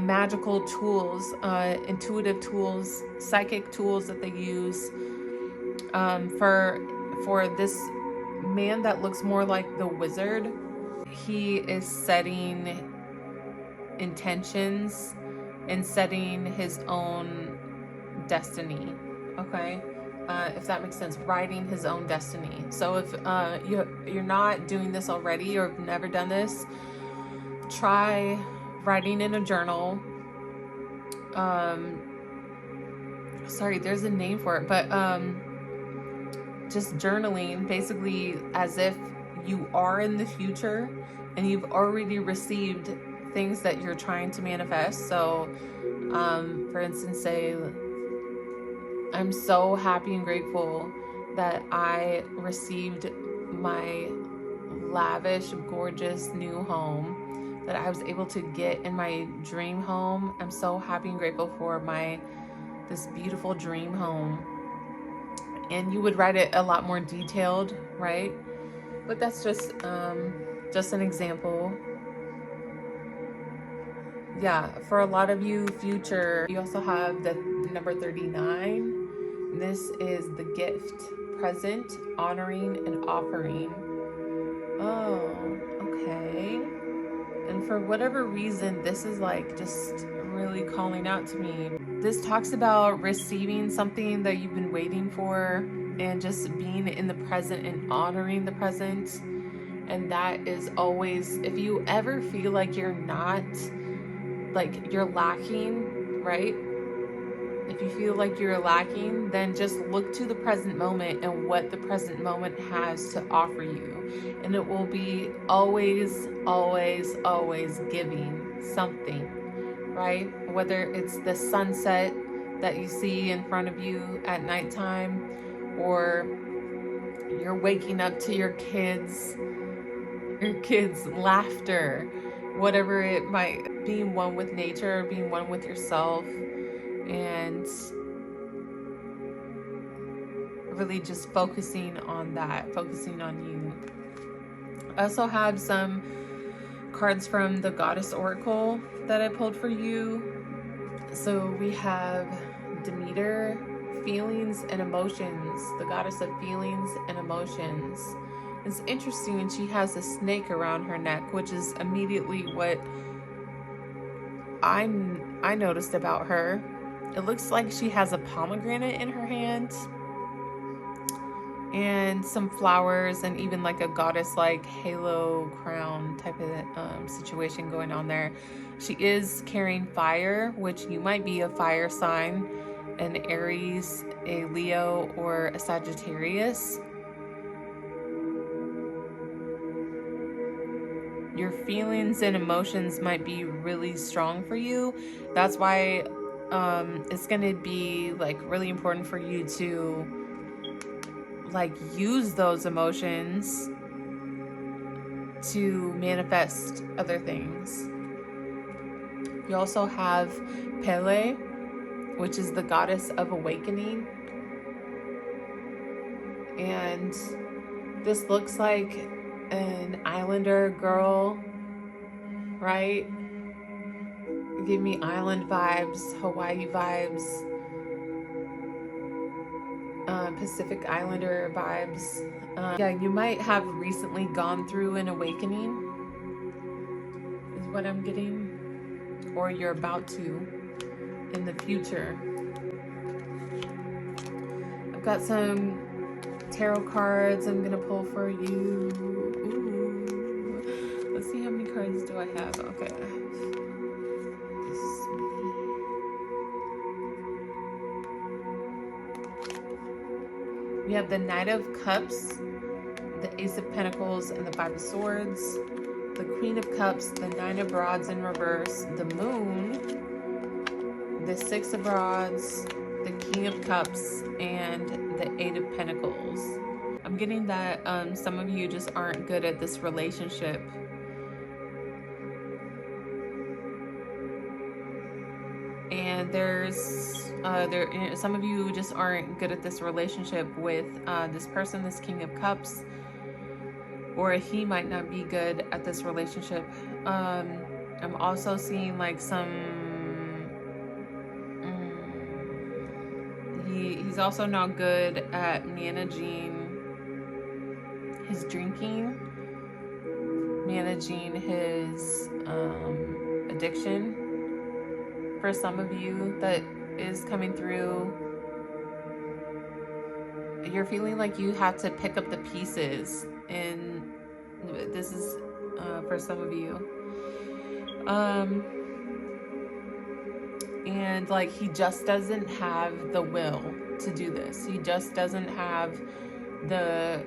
magical tools, intuitive tools, psychic tools that they use. For this man that looks more like the wizard, he is setting intentions and setting his own destiny. Okay, if that makes sense, writing his own destiny. So if you're not doing this already or have never done this, try writing in a journal. Sorry, there's a name for it, but just journaling, basically as if you are in the future and you've already received things that you're trying to manifest. So for instance, say, I'm so happy and grateful that I received my lavish, gorgeous new home that I was able to get in my dream home. I'm so happy and grateful for this beautiful dream home. And you would write it a lot more detailed, right? But that's just an example. Yeah, for a lot of you, future, you also have the number 39. This is the gift, present, honoring, and offering. Oh, Okay. And for whatever reason, this is like just really calling out to me. This talks about receiving something that you've been waiting for and just being in the present and honoring the present. And that is always, if you ever feel like you're not, like you're lacking, right? If you feel like you're lacking, then just look to the present moment and what the present moment has to offer you. And it will be always, always, always giving something, right? Whether it's the sunset that you see in front of you at nighttime, or you're waking up to your kids' laughter, whatever it might, being one with nature, being one with yourself, and really just focusing on that, focusing on you. I also have some cards from the Goddess Oracle that I pulled for you. So we have Demeter, feelings and emotions, the goddess of feelings and emotions. It's interesting, she has a snake around her neck, which is immediately what I noticed about her. It looks like she has a pomegranate in her hand and some flowers, and even like a goddess like halo crown type of situation going on there. She is carrying fire, which you might be a fire sign, an Aries, a Leo, or a Sagittarius. Your feelings and emotions might be really strong for you. That's why it's going to be like really important for you to like use those emotions to manifest other things. You also have Pele, which is the goddess of awakening. And this looks like an islander girl, right? Give me island vibes, Hawaii vibes, Pacific Islander vibes. Yeah, you might have recently gone through an awakening, is what I'm getting, or you're about to in the future. I've got some tarot cards I'm gonna pull for you. Ooh. Let's see, how many cards do I have? Okay. We have the Knight of Cups, the Ace of Pentacles, and the Five of Swords, the Queen of Cups, the Nine of Rods in reverse, the Moon, the Six of Rods, the King of Cups, and the Eight of Pentacles. I'm getting that some of you just aren't good at this relationship. And there's some of you just aren't good at this relationship with this person, this King of Cups, or he might not be good at this relationship. I'm also seeing like he's also not good at managing his drinking, managing his addiction. For some of you that is coming through, you're feeling like you have to pick up the pieces, and this is for some of you. And like he just doesn't have the will to do this. He just doesn't have the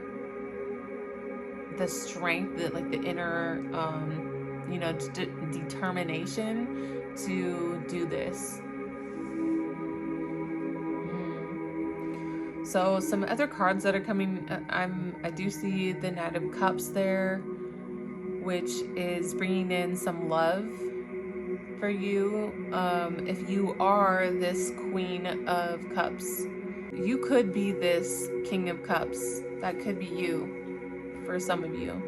strength, like the inner determination to do this. So some other cards that are coming, I do see the Knight of Cups there, which is bringing in some love for you. If you are this Queen of Cups, you could be this King of Cups. That could be you for some of you.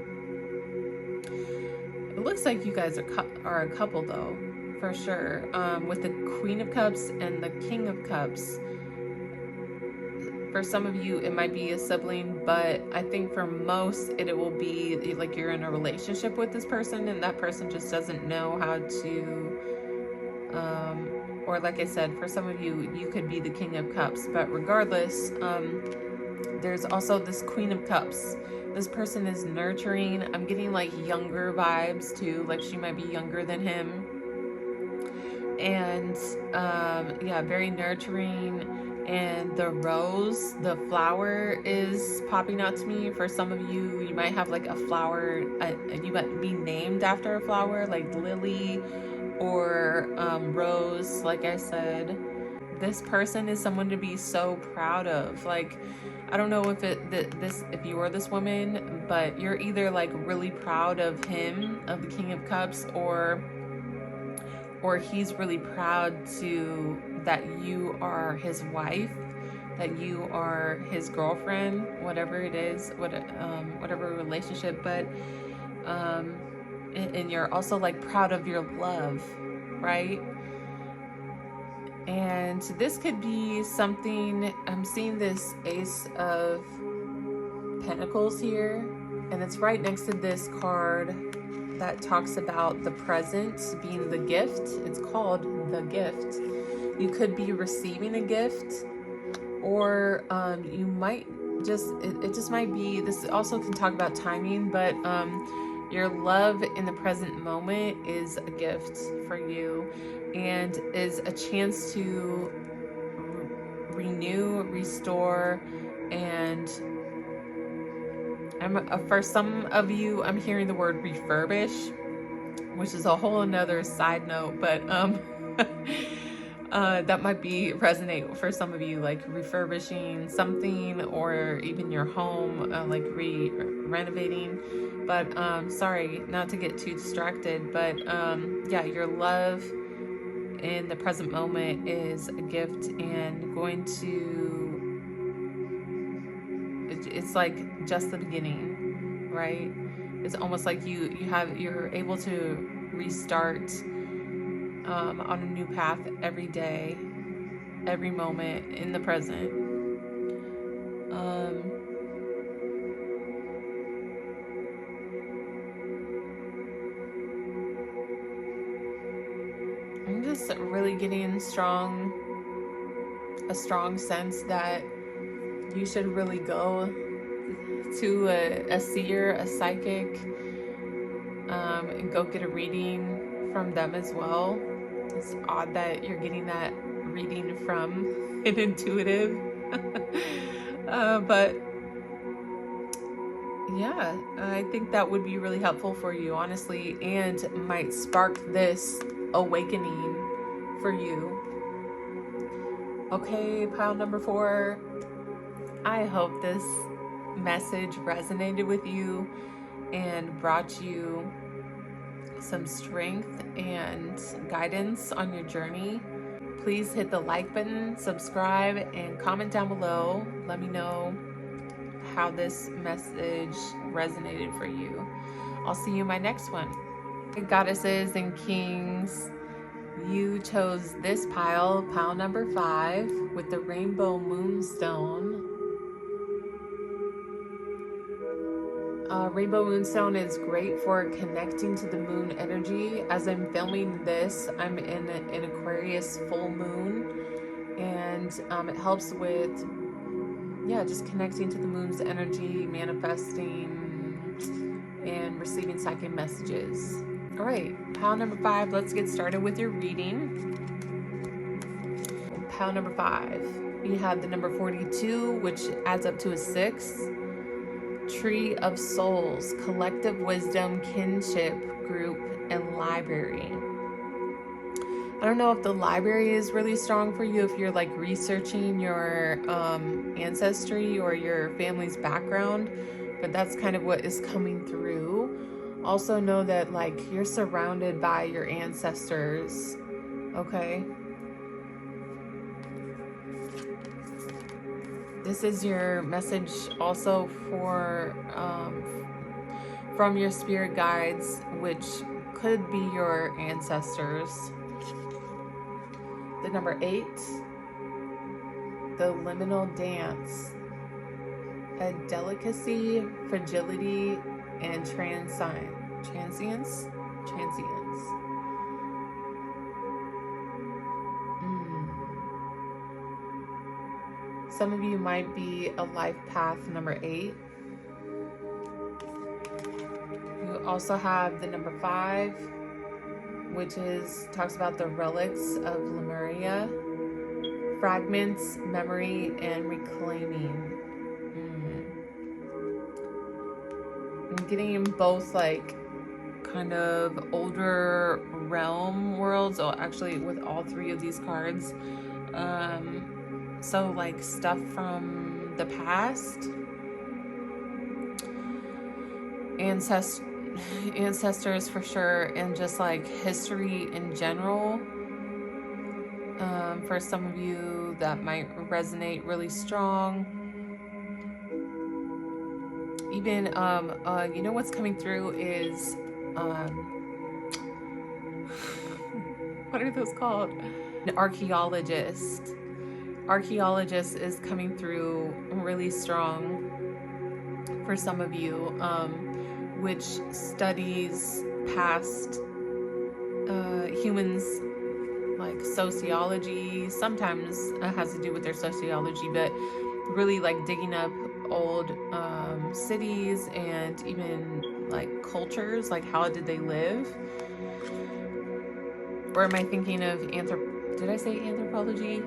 It looks like you guys are a couple though, for sure. With the Queen of Cups and the King of Cups, For some of you, it might be a sibling, but I think for most, it will be like you're in a relationship with this person and that person just doesn't know how to, or like I said, for some of you, you could be the King of Cups, but regardless, there's also this Queen of Cups. This person is nurturing. I'm getting like younger vibes too, like she might be younger than him. And yeah, very nurturing. And the rose, the flower is popping out to me. For some of you, you might have like a flower, you might be named after a flower, like lily or rose, like I said. This person is someone to be so proud of. Like, I don't know if if you are this woman, but you're either like really proud of him, of the King of Cups, or he's really proud that you are his wife, that you are his girlfriend, whatever it is, whatever relationship. But and you're also like proud of your love, right? And this could be something, I'm seeing this Ace of Pentacles here, and it's right next to this card that talks about the present being the gift. It's called the gift. You could be receiving a gift, or you might it just might be, this also can talk about timing, but your love in the present moment is a gift for you and is a chance to renew, restore, and for some of you, I'm hearing the word refurbish, which is a whole another side note, but that might be resonate for some of you, like refurbishing something, or even your home, like renovating. But sorry, not to get too distracted, but yeah, your love in the present moment is a gift, and going to, it's like just the beginning, right? It's almost like you're able to restart on a new path every day, every moment in the present. I'm just really getting a strong sense that you should really go to a seer, a psychic, and go get a reading from them as well. It's odd that you're getting that reading from an intuitive. But yeah, I think that would be really helpful for you, honestly, and might spark this awakening for you. Okay, pile number 4. I hope this message resonated with you and brought you some strength and guidance on your journey. Please hit the like button, subscribe, and comment down below. Let me know how this message resonated for you. I'll see you in my next one. Goddesses and kings, you chose this pile number 5, with the rainbow moonstone. Rainbow moonstone is great for connecting to the moon energy. As I'm filming this, I'm in an Aquarius full moon, and it helps with, yeah, just connecting to the moon's energy, manifesting, and receiving psychic messages. All right, pile number 5, let's get started with your reading. Pile number 5, we have the number 42, which adds up to a 6. Tree of Souls, collective wisdom, kinship group, and library. I don't know if the library is really strong for you if you're like researching your ancestry or your family's background, but that's kind of what is coming through. Also know that like you're surrounded by your ancestors, okay? This is your message also for from your spirit guides, which could be your ancestors. The number 8, the liminal dance, a delicacy, fragility, and transience. Some of you might be a life path number 8. You also have the number 5, which talks about the relics of Lemuria, fragments, memory, and reclaiming. I'm getting both like kind of older realm worlds. Oh, actually, with all 3 of these cards. So like stuff from the past, ancestors for sure, and just like history in general. For some of you, that might resonate really strong. Even you know what's coming through is what are those called? An archaeologist. Archaeologist is coming through really strong for some of you, which studies past humans, like sociology. Sometimes it has to do with their sociology, but really like digging up old cities and even like cultures, like how did they live? Or am I thinking of did I say anthropology?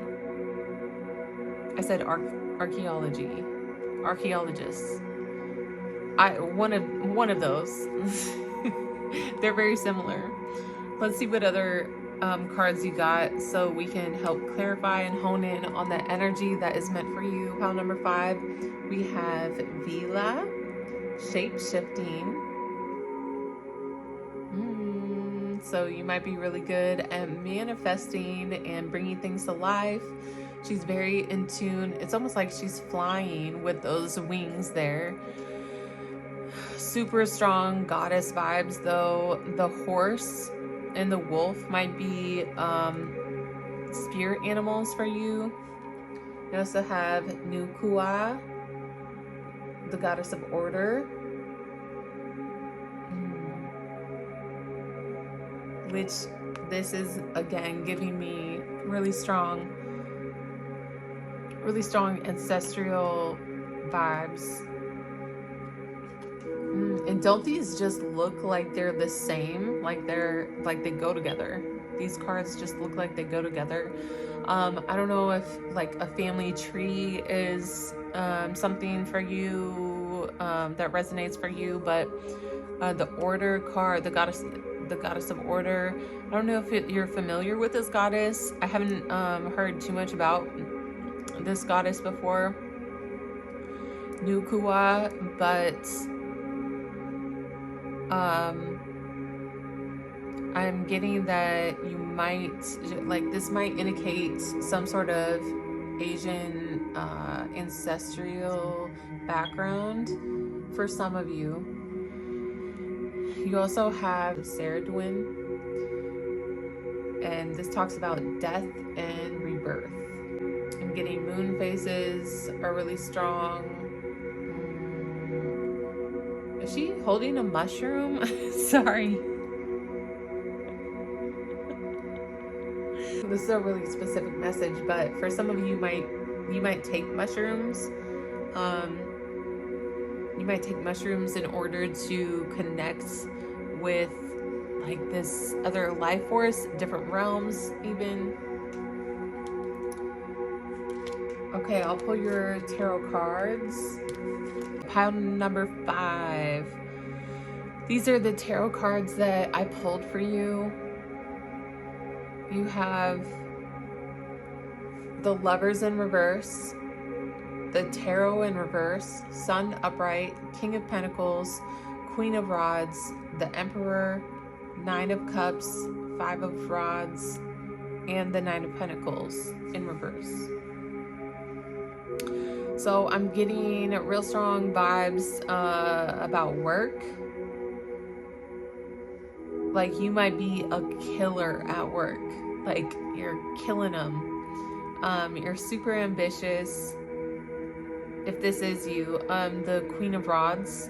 I said archaeology. Archaeologists. One of those. They're very similar. Let's see what other cards you got so we can help clarify and hone in on the energy that is meant for you. Pile number 5, we have Vila, shape-shifting. So you might be really good at manifesting and bringing things to life. She's very in tune. It's almost like she's flying with those wings there. Super strong goddess vibes though. The horse and the wolf might be spirit animals for you. You also have Nukua, the goddess of order. Which this is again giving me really strong ancestral vibes. And don't these just look like they're the same? Like they go together. These cards just look like they go together. I don't know if like a family tree is something for you that resonates for you, but the order card, the goddess of order. I don't know if you're familiar with this goddess. I haven't heard too much about this goddess before, Nukua, but I'm getting that you might, like, this might indicate some sort of Asian ancestral background for some of you. You also have Ceridwen, and this talks about death and rebirth. I'm getting moon phases are really strong. Is she holding a mushroom? Sorry. This is a really specific message, but for some of you, you might take mushrooms. You might take mushrooms in order to connect with like this other life force, different realms even. Okay, I'll pull your tarot cards. Pile number 5. These are the tarot cards that I pulled for you. You have the Lovers in reverse, the Tarot in reverse, Sun upright, King of Pentacles, Queen of Rods, the Emperor, 9 of Cups, 5 of Rods, and the 9 of Pentacles in reverse. So I'm getting real strong vibes about work. Like you might be a killer at work. Like you're killing them. You're super ambitious. If this is you, the Queen of Rods.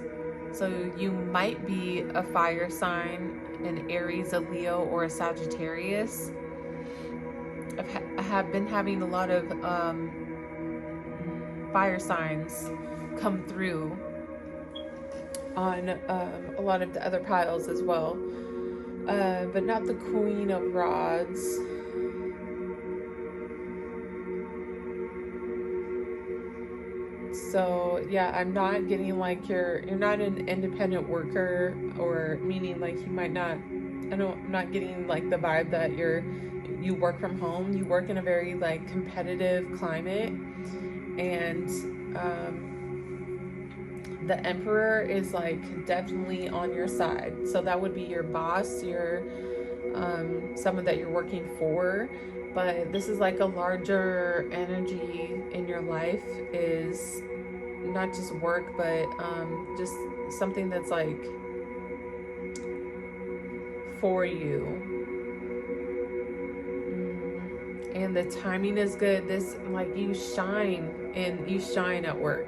So you might be a fire sign, an Aries, a Leo, or a Sagittarius. I have been having a lot of fire signs come through on a lot of the other piles as well, but not the Queen of Rods. So yeah, I'm not getting like you're not an independent worker, or meaning like you might not, I'm not getting like the vibe that you work from home. You work in a very like competitive climate, and the Emperor is like definitely on your side. So that would be your boss, your someone that you're working for. But this is like a larger energy in your life, is not just work, but just something that's like for you. And the timing is good. This, like, you shine at work.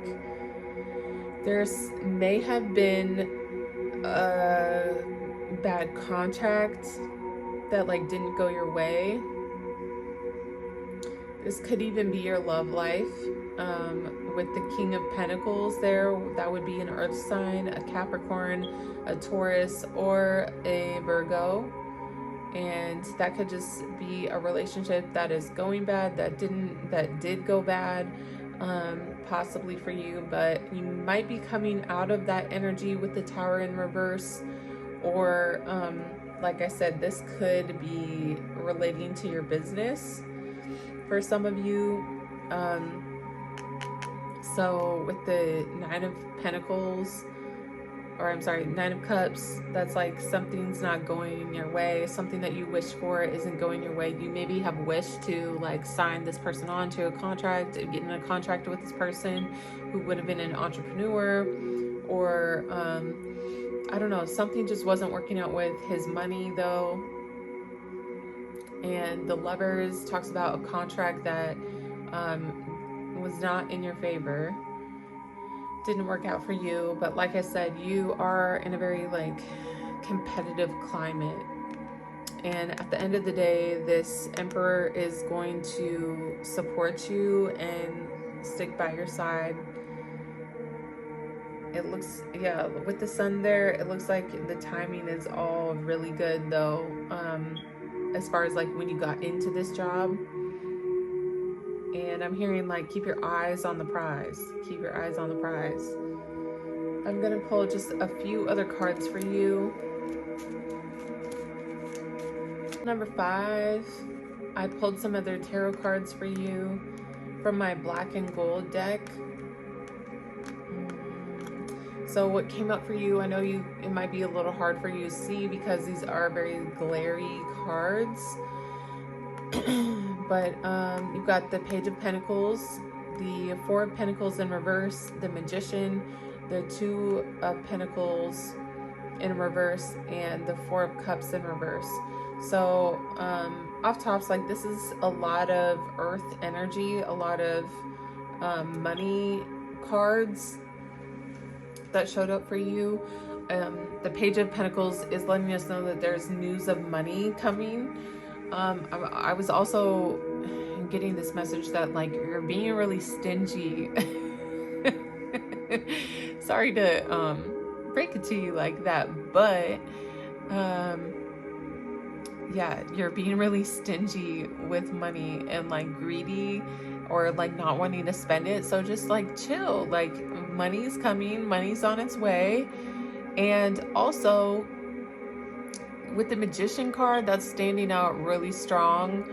There's may have been a bad contract that like didn't go your way. This could even be your love life. With the King of Pentacles there, that would be an earth sign, a Capricorn, a Taurus, or a Virgo. And that could just be a relationship that is going bad, that did go bad, possibly for you, but you might be coming out of that energy with the Tower in reverse, or like I said, this could be relating to your business for some of you. So with the Nine of Pentacles, or I'm sorry, Nine of Cups, that's like something's not going your way. Something that you wish for isn't going your way. You maybe have wished to like sign this person on to a contract, get in a contract with this person who would have been an entrepreneur, or I don't know, something just wasn't working out with his money though. And the Lovers talks about a contract that was not in your favor, didn't work out for you. But like I said, you are in a very like competitive climate, and at the end of the day, this Emperor is going to support you and stick by your side. It looks, yeah, with the Sun there, it looks like the timing is all really good though, as far as like when you got into this job. And I'm hearing like, keep your eyes on the prize. Keep your eyes on the prize. I'm gonna pull just a few other cards for you. Number 5, I pulled some other tarot cards for you from my black and gold deck. So what came up for you, I know it might be a little hard for you to see because these are very glary cards. But you've got the Page of Pentacles, the Four of Pentacles in reverse, the Magician, the Two of Pentacles in reverse, and the Four of Cups in reverse. So off tops, like, this is a lot of earth energy, a lot of money cards that showed up for you. The Page of Pentacles is letting us know that there's news of money coming. I was also getting this message that like you're being really stingy. Sorry to break it to you like that, but yeah, you're being really stingy with money and like greedy, or like not wanting to spend it. So just like chill, like money's coming, money's on its way. And also with the Magician card, that's standing out really strong.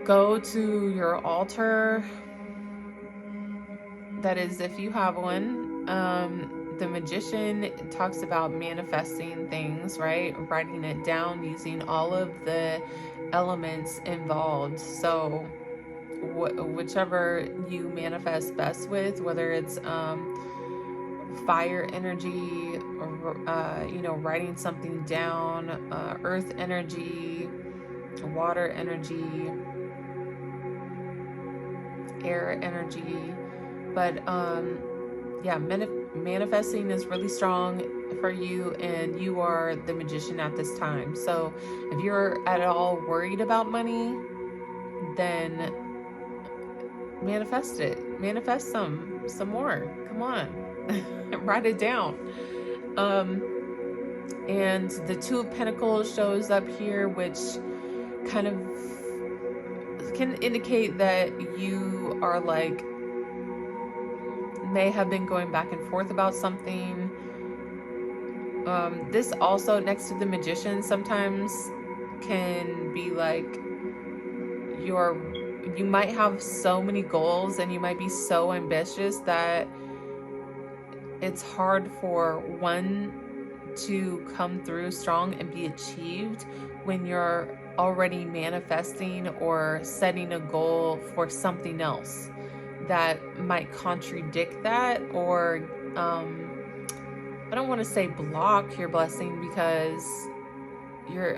Go to your altar. That is, if you have one. The Magician talks about manifesting things, right? Writing it down, using all of the elements involved. So whichever you manifest best with, whether it's fire energy, or writing something down, earth energy, water energy, air energy. But yeah, manifesting is really strong for you, and you are the magician at this time. So if you're at all worried about money, then manifest it. Manifest some more. Come on. Write it down. And the Two of Pentacles shows up here, which kind of can indicate that you are like, may have been going back and forth about something. This also, next to the Magician, sometimes can be like you might have so many goals and you might be so ambitious that it's hard for one to come through strong and be achieved when you're already manifesting or setting a goal for something else that might contradict that, or I don't want to say block your blessing, because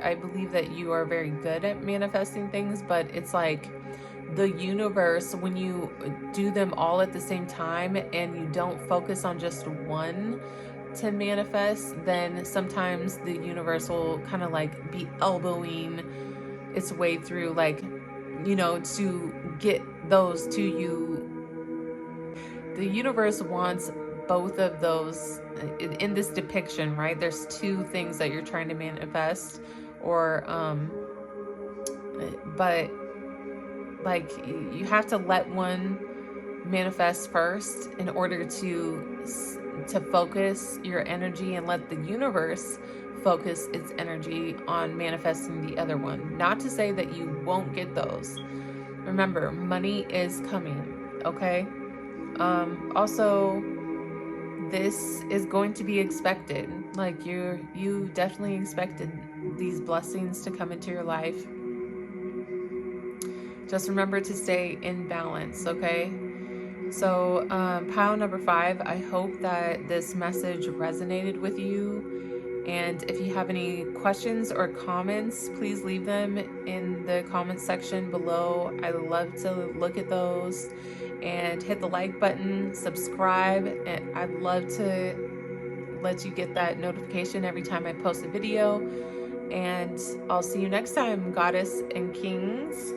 I believe that you are very good at manifesting things, but it's like the universe, when you do them all at the same time and you don't focus on just one to manifest, then sometimes the universe will kind of like be elbowing its way through, like, you know, to get those to you. The universe wants both of those in this depiction, right? There's two things that you're trying to manifest, or but like you have to let one manifest first in order to focus your energy and let the universe focus its energy on manifesting the other one. Not to say that you won't get those. Remember, money is coming, okay? Also, this is going to be expected. Like you definitely expected these blessings to come into your life. Just remember to stay in balance, okay? So pile number 5, I hope that this message resonated with you. And if you have any questions or comments, please leave them in the comments section below. I love to look at those. And hit the like button, subscribe, and I'd love to let you get that notification every time I post a video. And I'll see you next time, Goddess and Kings.